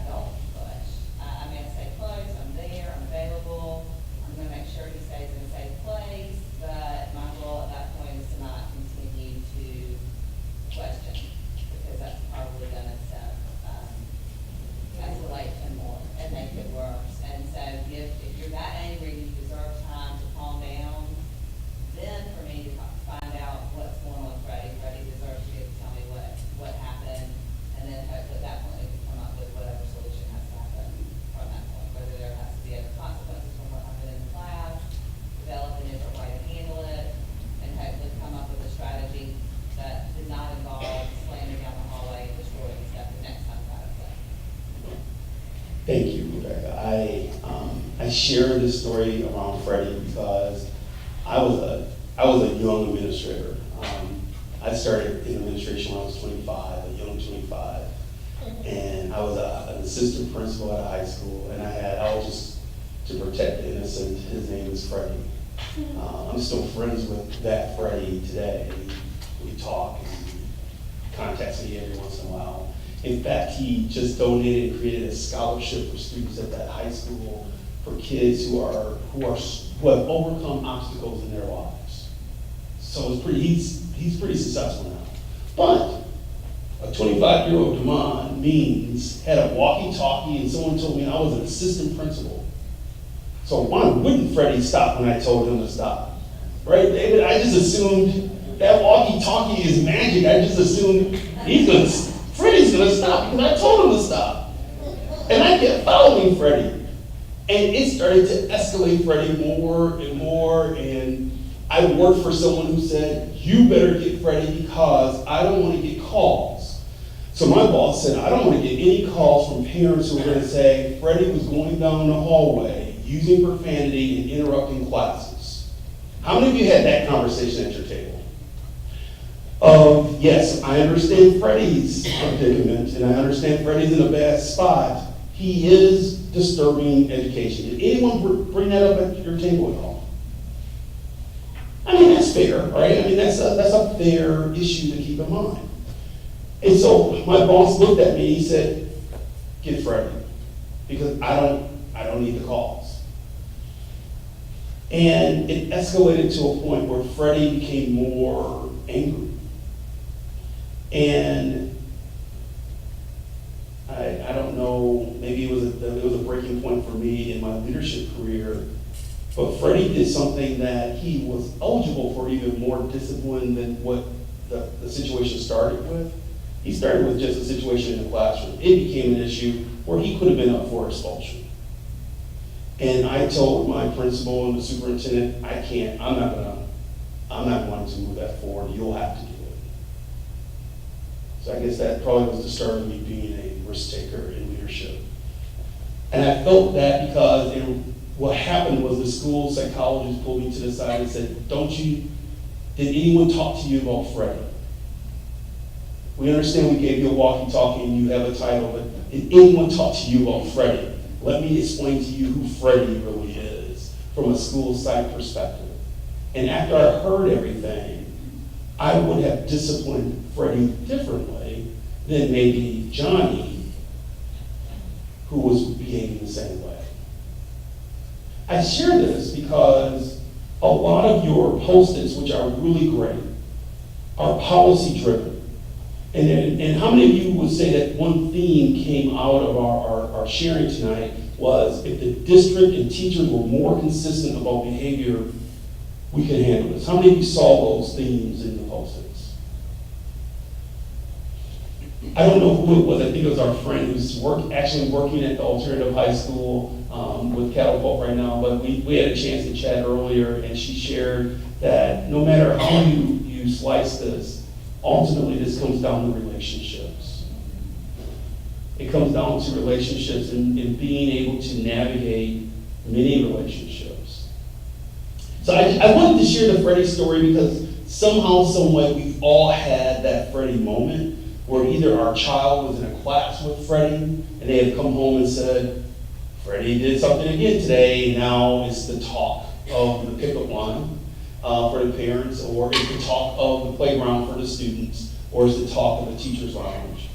K: don't push. I stay close, I'm there, I'm available. I'm gonna make sure
A: Thank you, Rebecca. I share this story around Freddie because I was a young administrator. I started in administration when I was 25, a young 25. And I was an assistant principal at a high school, and I was just to protect the innocent. His name is Freddie. I'm still friends with that Freddie today. We talk and he contacts me every once in a while. In fact, he just donated and created a scholarship for students at that high school for kids who have overcome obstacles in their lives. So he's pretty successful now. But a 25-year-old Damon Means had a walkie-talkie, and someone told me I was an assistant principal. So why wouldn't Freddie stop when I told him to stop? Right, David? I just assumed that walkie-talkie is magic. I just assumed Freddie's gonna stop because I told him to stop. And I kept following Freddie. And it started to escalate Freddie more and more. And I worked for someone who said, you better get Freddie because I don't want to get calls. So my boss said, I don't want to get any calls from parents who are going to say Freddie was going down the hallway using profanity and interrupting classes. How many of you had that conversation at your table? Yes, I understand Freddie's predicament, and I understand Freddie's in a bad spot. He is disturbing education. Did anyone bring that up at your table at all? I mean, that's fair, right? I mean, that's a fair issue to keep in mind. And so my boss looked at me and he said, get Freddie, because I don't need the calls. And it escalated to a point where Freddie became more angry. And I don't know, maybe it was a breaking point for me in my leadership career, but Freddie did something that he was eligible for even more discipline than what the situation started with. He started with just a situation in the classroom. It became an issue where he could have been up for expulsion. And I told my principal and the superintendent, I'm not going to move that forward. You'll have to do it. So I guess that probably was the start of me being a risk taker in leadership. And I felt that because what happened was the school psychologist pulled me to the side and said, did anyone talk to you about Freddie? We understand we gave you a walkie-talkie and you have a title, but did anyone talk to you about Freddie? Let me explain to you who Freddie really is from a school psych perspective. And after I heard everything, I would have disciplined Freddie differently than maybe Johnny, who was behaving the same way. I share this because a lot of your post-its, which are really great, are policy-driven. And how many of you would say that one theme came out of our sharing tonight was if the district and teachers were more consistent about behavior, we could handle this? How many of you saw those themes in the post-its? I don't know who it was. I think it was our friend who's actually working at the alternative high school with Catapult right now, but we had a chance to chat earlier, and she shared that no matter how you slice this, ultimately this comes down to relationships. It comes down to relationships and being able to navigate many relationships. So I wanted to share the Freddie story because somehow, some way, we've all had that Freddie moment where either our child was in a class with Freddie and they had come home and said, Freddie did something again today. Now it's the talk of the pickup line for the parents, or it's the talk of the playground for the students, or it's the talk of the teacher's lounge.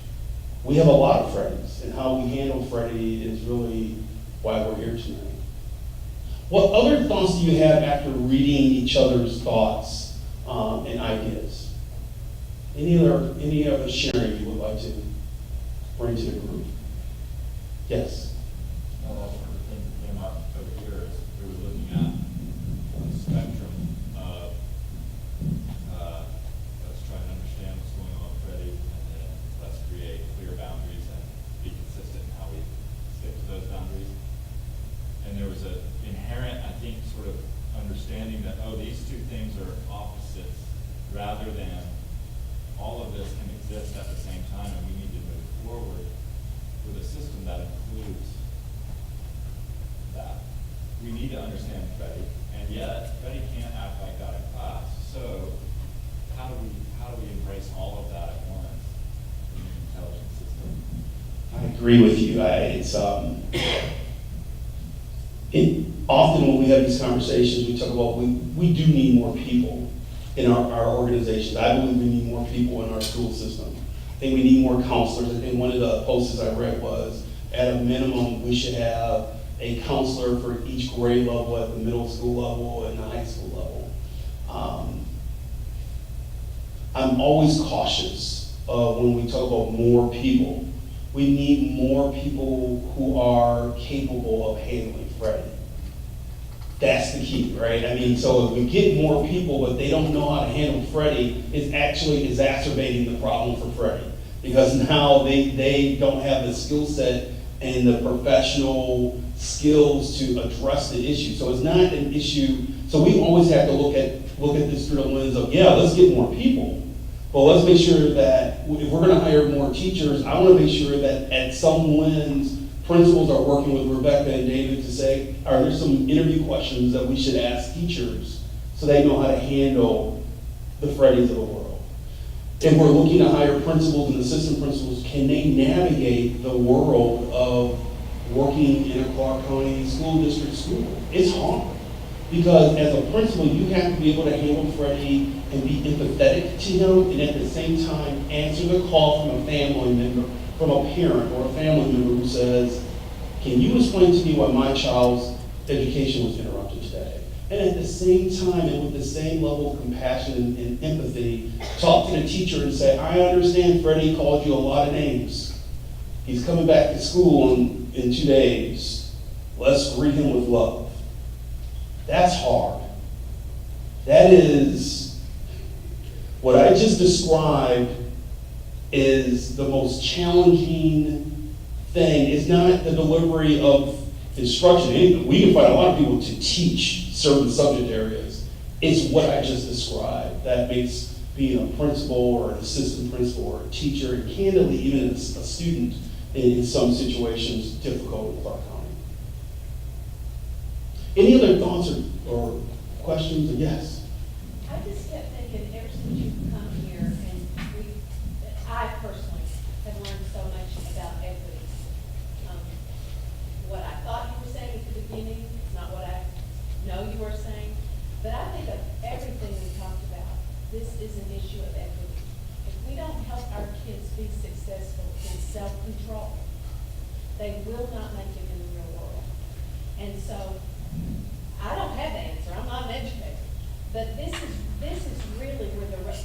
A: We have a lot of Freddies, and how we handle Freddie is really why we're here tonight. What other thoughts do you have after reading each other's thoughts and ideas? Any other sharing you would like to bring to the group? Yes?
G: One thing that came up over here is we were looking at the spectrum of let's try and understand what's going on with Freddie, and then let's create clear boundaries and be consistent in how we stick to those boundaries. And there was an inherent, I think, sort of understanding that, these two things are opposites, rather than all of this can exist at the same time, and we need to move forward with a system that includes need to understand Freddie, and yet Freddie can't act like that in class. So how do we embrace all of that at once in the intelligence system?
A: I agree with you. Often when we have these conversations, we talk about we do need more people in our organizations. I believe we need more people in our school system. I think we need more counselors. I think one of the posts I read was, at a minimum, we should have a counselor for each grade level at the middle school level and the high school level. I'm always cautious when we talk about more people. We need more people who are capable of handling Freddie. That's the key, right? I mean, so if we get more people, but they don't know how to handle Freddie, it's actually exacerbating the problem for Freddie. Because now they don't have the skill set and the professional skills to address the issue. So it's not an issue. So we always have to look at this through the lens of, yeah, let's get more people. But let's make sure that if we're gonna hire more teachers, I wanna make sure that at some lens, principals are working with Rebecca and David to say, are there some interview questions that we should ask teachers so they know how to handle the Freddies of the world? If we're looking to hire principals and assistant principals, can they navigate the world of working in a Clark County School District school? It's hard. Because as a principal, you have to be able to handle Freddie and be empathetic to him, and at the same time answer the call from a family member, from a parent or a family member who says, can you explain to me why my child's education was interrupted today? And at the same time, and with the same level of compassion and empathy, talk to the teacher and say, I understand Freddie called you a lot of names. He's coming back to school in 2 days. Let's greet him with love. That's hard. That is, what I just described is the most challenging thing. It's not the delivery of instruction. We can find a lot of people to teach certain subject areas. It's what I just described that makes being a principal or an assistant principal or a teacher, and candidly even a student in some situations, difficult in Clark County. Any other thoughts or questions? Yes.
L: I just kept thinking, ever since you've come here, and I personally have learned so much about equity. What I thought you were saying at the beginning, it's not what I know you were saying, but I think of everything we talked about, this is an issue of equity. If we don't help our kids be successful in self-control, they will not make it in the real world. And so, I don't have the answer, I'm not an educator, but this is really where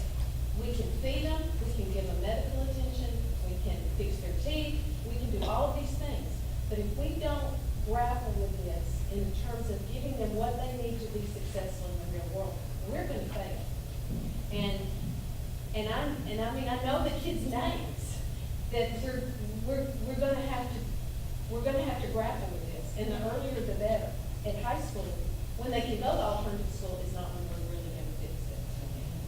L: we can feed them, we can give them medical attention, we can fix their teeth, we can do all of these things. But if we don't grapple with this in terms of giving them what they need to be successful in the real world, we're going to fail. And I mean, I know the kids' names that we're going to have to grapple with this, and the earlier the better. At high school, when they can go to alternative school is not when we're really going to fix it.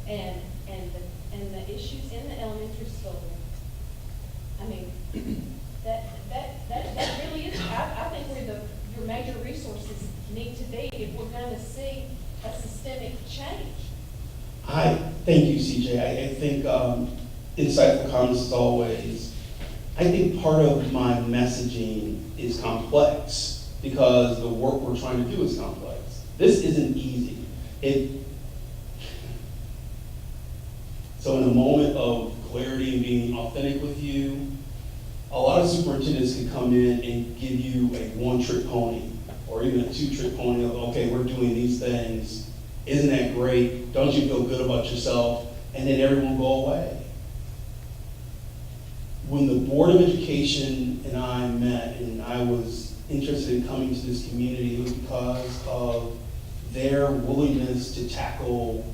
L: And the issues in the elementary school, I mean, that really is, I think where your major resources need to be if we're going to see a systemic change.
A: Thank you, CJ. I think insightful comments as always. I think part of my messaging is complex because the work we're trying to do is complex. This isn't easy. So in a moment of clarity and being authentic with you, a lot of superintendents can come in and give you a one-trick pony or even a two-trick pony of, okay, we're doing these things. Isn't that great? Don't you feel good about yourself? And then everyone will go away. When the Board of Education and I met, and I was interested in coming to this community, it was because of their willingness to tackle,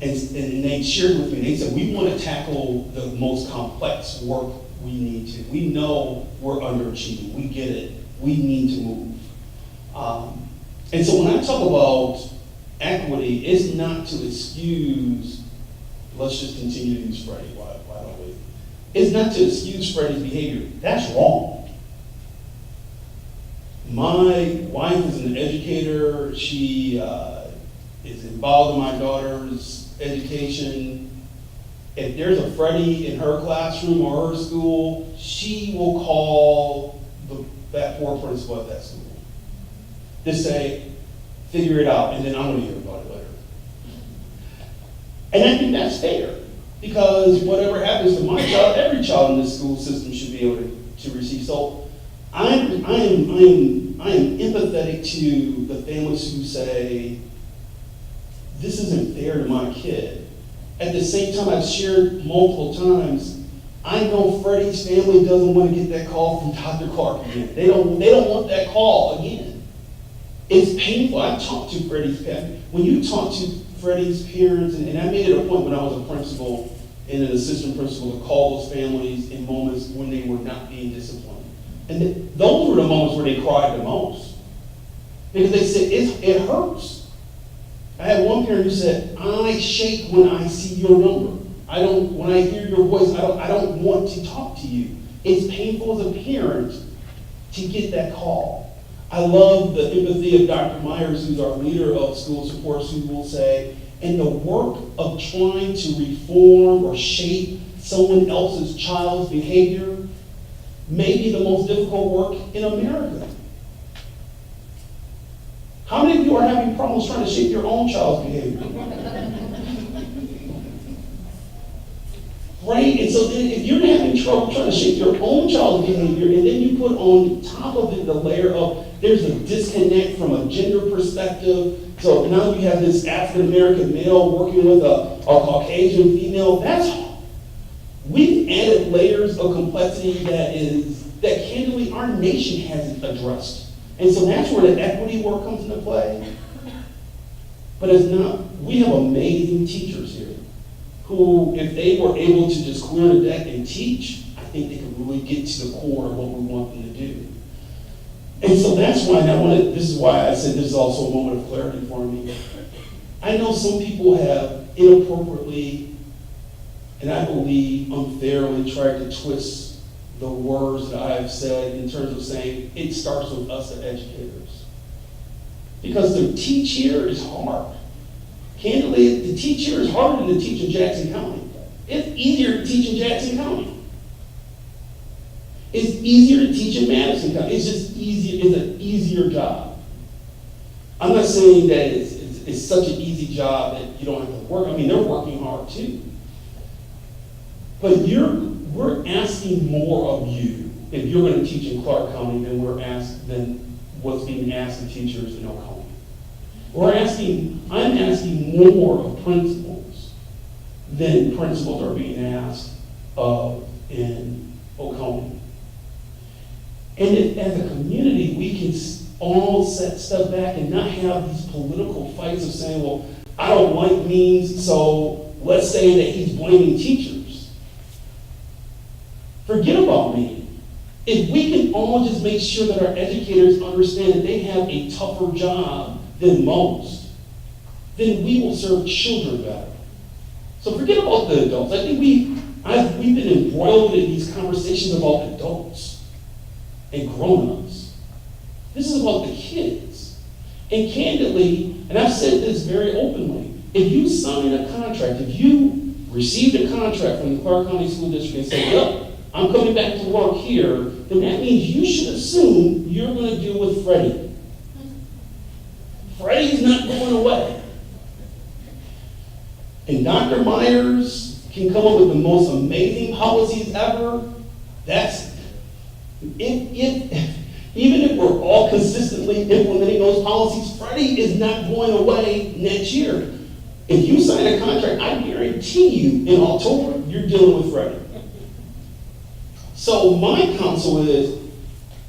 A: and they shared with me, they said, we want to tackle the most complex work we need to. We know we're underachieving. We get it. We need to move. And so when I talk about equity, it's not to excuse, let's just continue to use Freddie, why don't we? It's not to excuse Freddie's behavior. That's wrong. My wife is an educator. She is involved in my daughter's education. If there's a Freddie in her classroom or her school, she will call that poor principal at that school. Just say, figure it out, and then I'm gonna hear about it later. And I think that's fair, because whatever happens to my child, every child in this school system should be able to receive. So I am empathetic to the families who say, this isn't fair to my kid. At the same time, I've shared multiple times, I know Freddie's family doesn't want to get that call from Dr. Clark again. They don't want that call again. It's painful. I've talked to Freddie's parents. When you talk to Freddie's parents, and I made it a point when I was a principal and an assistant principal to call those families in moments when they were not being disciplined. And those were the moments where they cried the most. Because they said, it hurts. I had one parent who said, I shake when I see your number. When I hear your voice, I don't want to talk to you. It's painful as a parent to get that call. I love the empathy of Dr. Myers, who's our leader of school supports, who will say, in the work of trying to reform or shape someone else's child's behavior may be the most difficult work in America. How many of you are having problems trying to shape your own child's behavior? Right? And so then if you're having trouble trying to shape your own child's behavior, and then you put on top of it the layer of there's a disconnect from a gender perspective. So now you have this African-American male working with a Caucasian female. We've added layers of complexity that candidly our nation hasn't addressed. And so that's where the equity work comes into play. But it's not. We have amazing teachers here who, if they were able to just clear the deck and teach, I think they could really get to the core of what we want them to do. And so that's why this is why I said this is also a moment of clarity for me. I know some people have inappropriately, and I believe unfairly, tried to twist the words that I have said in terms of saying it starts with us as educators. Because to teach here is hard. Candidly, to teach here is harder than to teach in Jackson County. It's easier to teach in Jackson County. It's easier to teach in Madison County. It's just easier. It's an easier job. I'm not saying that it's such an easy job that you don't have to work. I mean, they're working hard too. But we're asking more of you if you're going to teach in Clark County than what's being asked of teachers in Oconee. I'm asking more of principals than principals are being asked of in Oconee. And if, as a community, we can all step back and not have these political fights of saying, well, I don't like means, so let's say that he's blaming teachers. Forget about me. If we can all just make sure that our educators understand that they have a tougher job than most, then we will serve children better. So forget about the adults. I think we've been embroiled in these conversations about adults and grown-ups. This is about the kids. And candidly, and I've said this very openly, if you sign a contract, if you received a contract from the Clark County School District and say, yep, I'm coming back to work here, then that means you should assume you're going to deal with Freddie. Freddie's not going away. And Dr. Myers can come up with the most amazing policies ever. Even if we're all consistently implementing those policies, Freddie is not going away next year. If you sign a contract, I guarantee you in October, you're dealing with Freddie. So my counsel is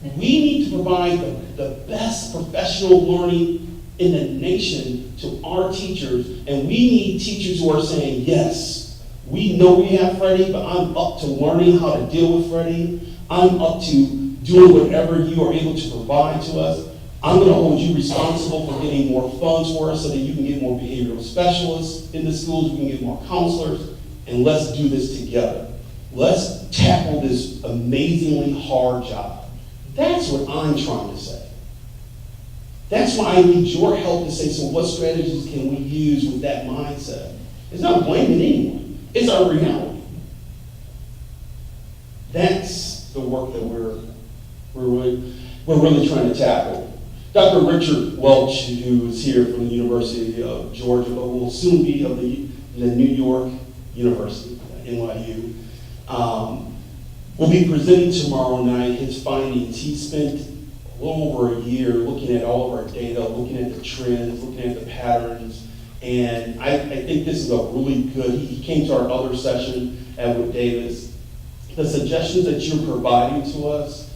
A: we need to provide the best professional learning in the nation to our teachers, and we need teachers who are saying, yes, we know we have Freddie, but I'm up to learning how to deal with Freddie. I'm up to doing whatever you are able to provide to us. I'm going to hold you responsible for getting more funds for us so that you can get more behavioral specialists in the schools, we can get more counselors, and let's do this together. Let's tackle this amazingly hard job. That's what I'm trying to say. That's why I need your help to say, so what strategies can we use with that mindset? It's not blaming anyone. It's our reality. That's the work that we're really trying to tackle. Dr. Richard Welch, who is here from the University of Georgia, but will soon be of the New York University, NYU, will be presenting tomorrow night his findings. He spent a little over a year looking at all of our data, looking at the trends, looking at the patterns, and I think this is a really good, he came to our other session at Wood Davis. The suggestions that you're providing to us,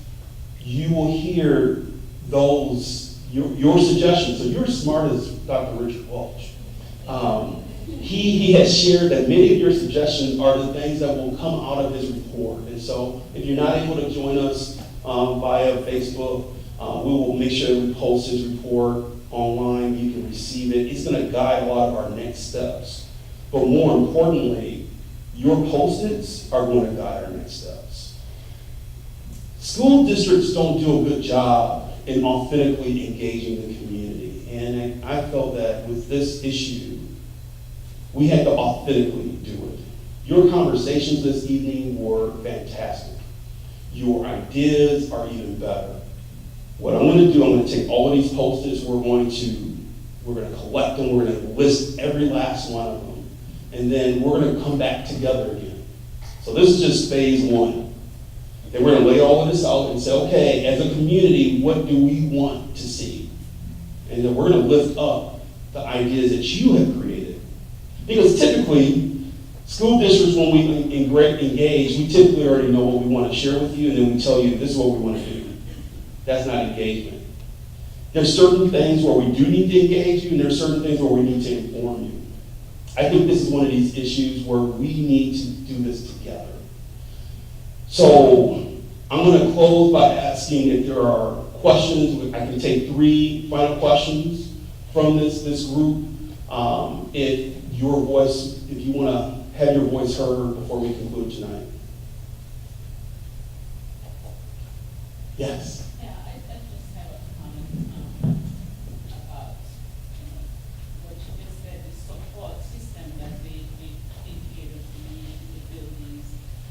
A: you will hear those, your suggestions. So you're as smart as Dr. Richard Welch. He has shared that many of your suggestions are the things that will come out of his report. And so if you're not able to join us via Facebook, we will make sure we post his report online. You can receive it. It's going to guide a lot of our next steps. But more importantly, your Post-its are going to guide our next steps. School districts don't do a good job in authentically engaging the community. And I felt that with this issue, we had to authentically do it. Your conversations this evening were fantastic. Your ideas are even better. What I'm going to do, I'm going to take all of these Post-its, we're going to collect them, we're going to list every last one of them, and then we're going to come back together again. So this is just phase one. Then we're going to lay all of this out and say, okay, as a community, what do we want to see? And then we're going to lift up the ideas that you have created. Because typically, school districts, when we engage, we typically already know what we want to share with you, and then we tell you this is what we want to do. That's not engagement. There's certain things where we do need to engage you, and there's certain things where we need to inform you. I think this is one of these issues where we need to do this together. So I'm going to close by asking if there are questions. I can take 3 final questions from this group. If you want to have your voice heard before we conclude tonight. Yes.
M: Yeah, I just have a comment about what you just said, the support system that the educators need in the buildings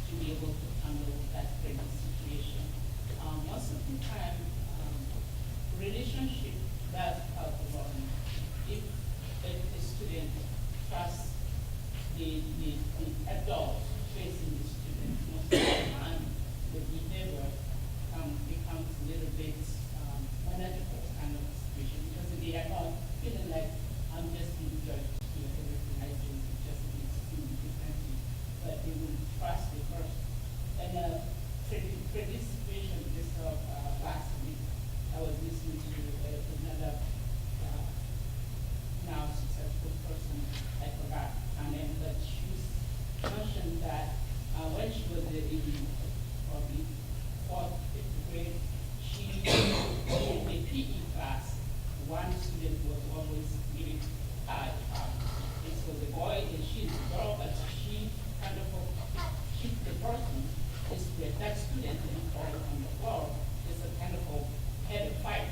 M: to be able to handle that crazy situation. Most of the time, relationship does help a lot. If a student trusts the adult facing the student, most of the time the behavior becomes a little bit manageable kind of situation, because they are not feeling like I'm just being judged, everything I do is just being seen differently, but they will trust the person. And for this situation, just last week, I was listening to another now successful person, I forgot her name, but she mentioned that when she was in probably 4th, 5th grade, she in a PE class, one student was always giving her. This was a boy and she's a girl, but she kind of keep the person is to attack student and fall on the floor. It's a kind of had a fight.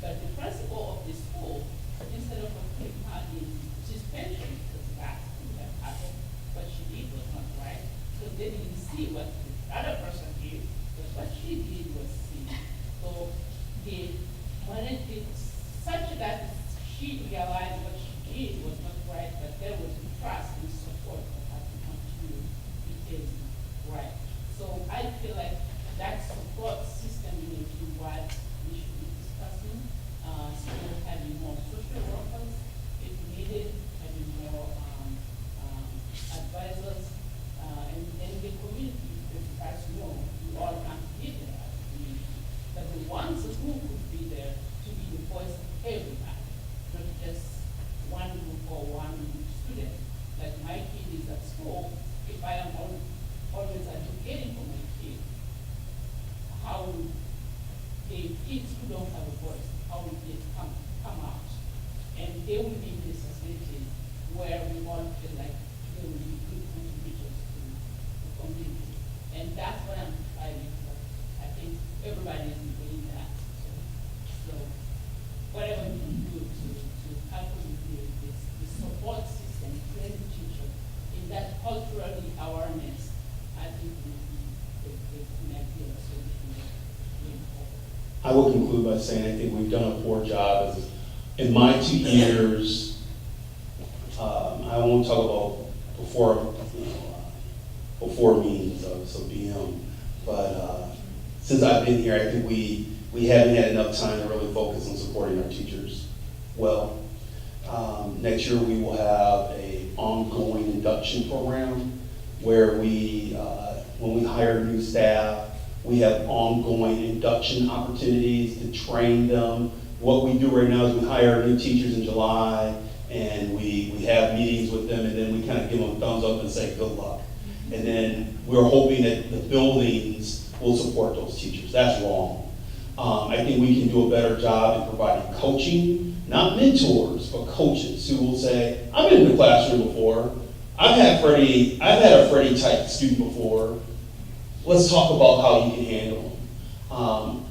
M: But the principal of the school, instead of putting her in suspension because that happened, what she did was not right. So they didn't see what the other person did, but what she did was see. So they managed it such that she realized what she did was not right, but there was trust and support that had to continue because right. So I feel like that support system is what we should be discussing. School having more social workers if needed, having more advisors, and the community, as you know, we all can't be there as a community. But the ones who could be there to be the voice of everybody, not just one group or one student. Like my kid is at school, if I am always advocating for my kid, how the kids who don't have a voice, how will they come out? And they will be in a society where we all feel like they will be good contributors to the community. And that's what I'm fighting for. I think everybody is doing that. So
A: I will conclude by saying I think we've done a poor job. In my 2 years, I won't talk about before, before meetings, so BM, but since I've been here, I think we haven't had enough time to really focus on supporting our teachers well. Next year, we will have an ongoing induction program where when we hire new staff, we have ongoing induction opportunities to train them. What we do right now is we hire new teachers in July, and we have meetings with them, and then we kind of give them a thumbs up and say good luck. And then we're hoping that the buildings will support those teachers. That's wrong. I think we can do a better job in providing coaching, not mentors, but coaches who will say, I've been in the classroom before. I've had a Freddie type student before. Let's talk about how you can handle them.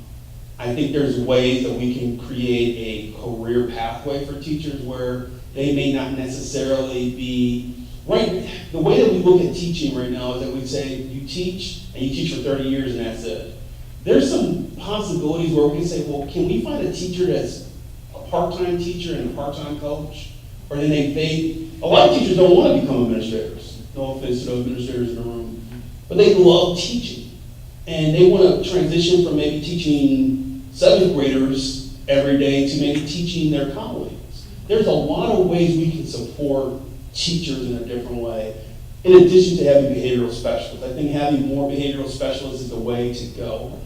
A: I think there's ways that we can create a career pathway for teachers where they may not necessarily be, right, the way that we look at teaching right now is that we say you teach and you teach for 30 years and that's it. There's some possibilities where we can say, well, can we find a teacher that's a part-time teacher and a part-time coach? Or then a lot of teachers don't want to become administrators. No offense to those administrators in the room. But they love teaching. And they want to transition from maybe teaching 7th graders every day to maybe teaching their colleagues. There's a lot of ways we can support teachers in a different way, in addition to having behavioral specialists. I think having more behavioral specialists is the way to go.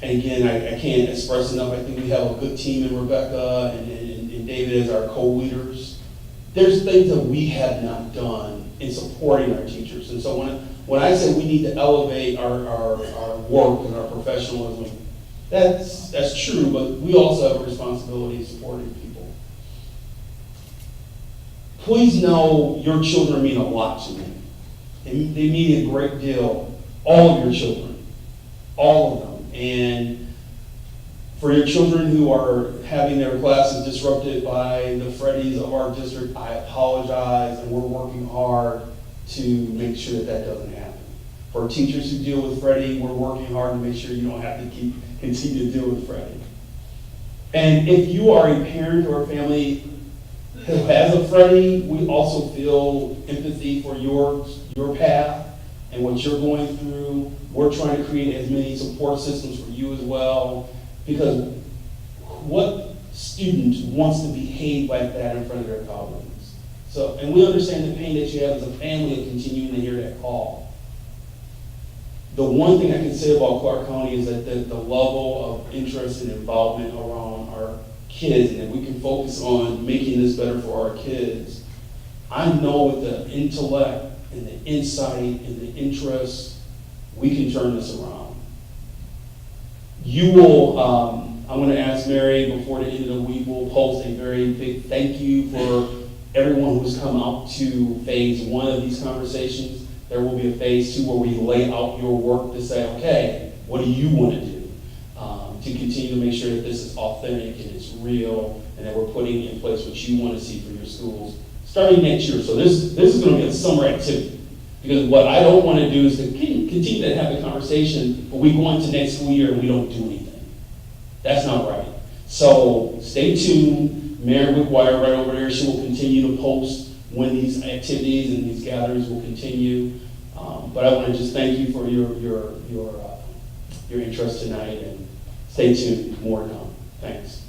A: And again, I can't express enough. I think we have a good team in Rebecca and David as our co-leaders. There's things that we have not done in supporting our teachers. And so when I say we need to elevate our work and our professionalism, that's true, but we also have a responsibility in supporting people. Please know your children mean a lot to me. They mean a great deal. All of your children. All of them. And for your children who are having their classes disrupted by the Freddies of our district, I apologize, and we're working hard to make sure that doesn't happen. For teachers who deal with Freddie, we're working hard to make sure you don't have to continue to deal with Freddie. And if you are a parent or a family who has a Freddie, we also feel empathy for your path and what you're going through. We're trying to create as many support systems for you as well, because what student wants to behave like that in front of their colleagues? So, and we understand the pain that you have as a family of continuing to hear that call. The one thing I can say about Clark County is that the level of interest and involvement around our kids, and that we can focus on making this better for our kids. I know with the intellect and the insight and the interest, we can turn this around. You will, I'm going to ask Mary before the end of the week, we'll post a very big thank you for everyone who's come out to phase 1 of these conversations. There will be a phase 2 where we lay out your work to say, okay, what do you want to do to continue to make sure that this is authentic and it's real, and that we're putting in place what you want to see for your schools starting next year. So this is going to be a summer activity, because what I don't want to do is to continue to have the conversation, but we go into next school year and we don't do anything. That's not right. So stay tuned. Mary Wickwire right over there, she will continue to post when these activities and these gatherings will continue. But I want to just thank you for your interest tonight, and stay tuned, more to come. Thanks.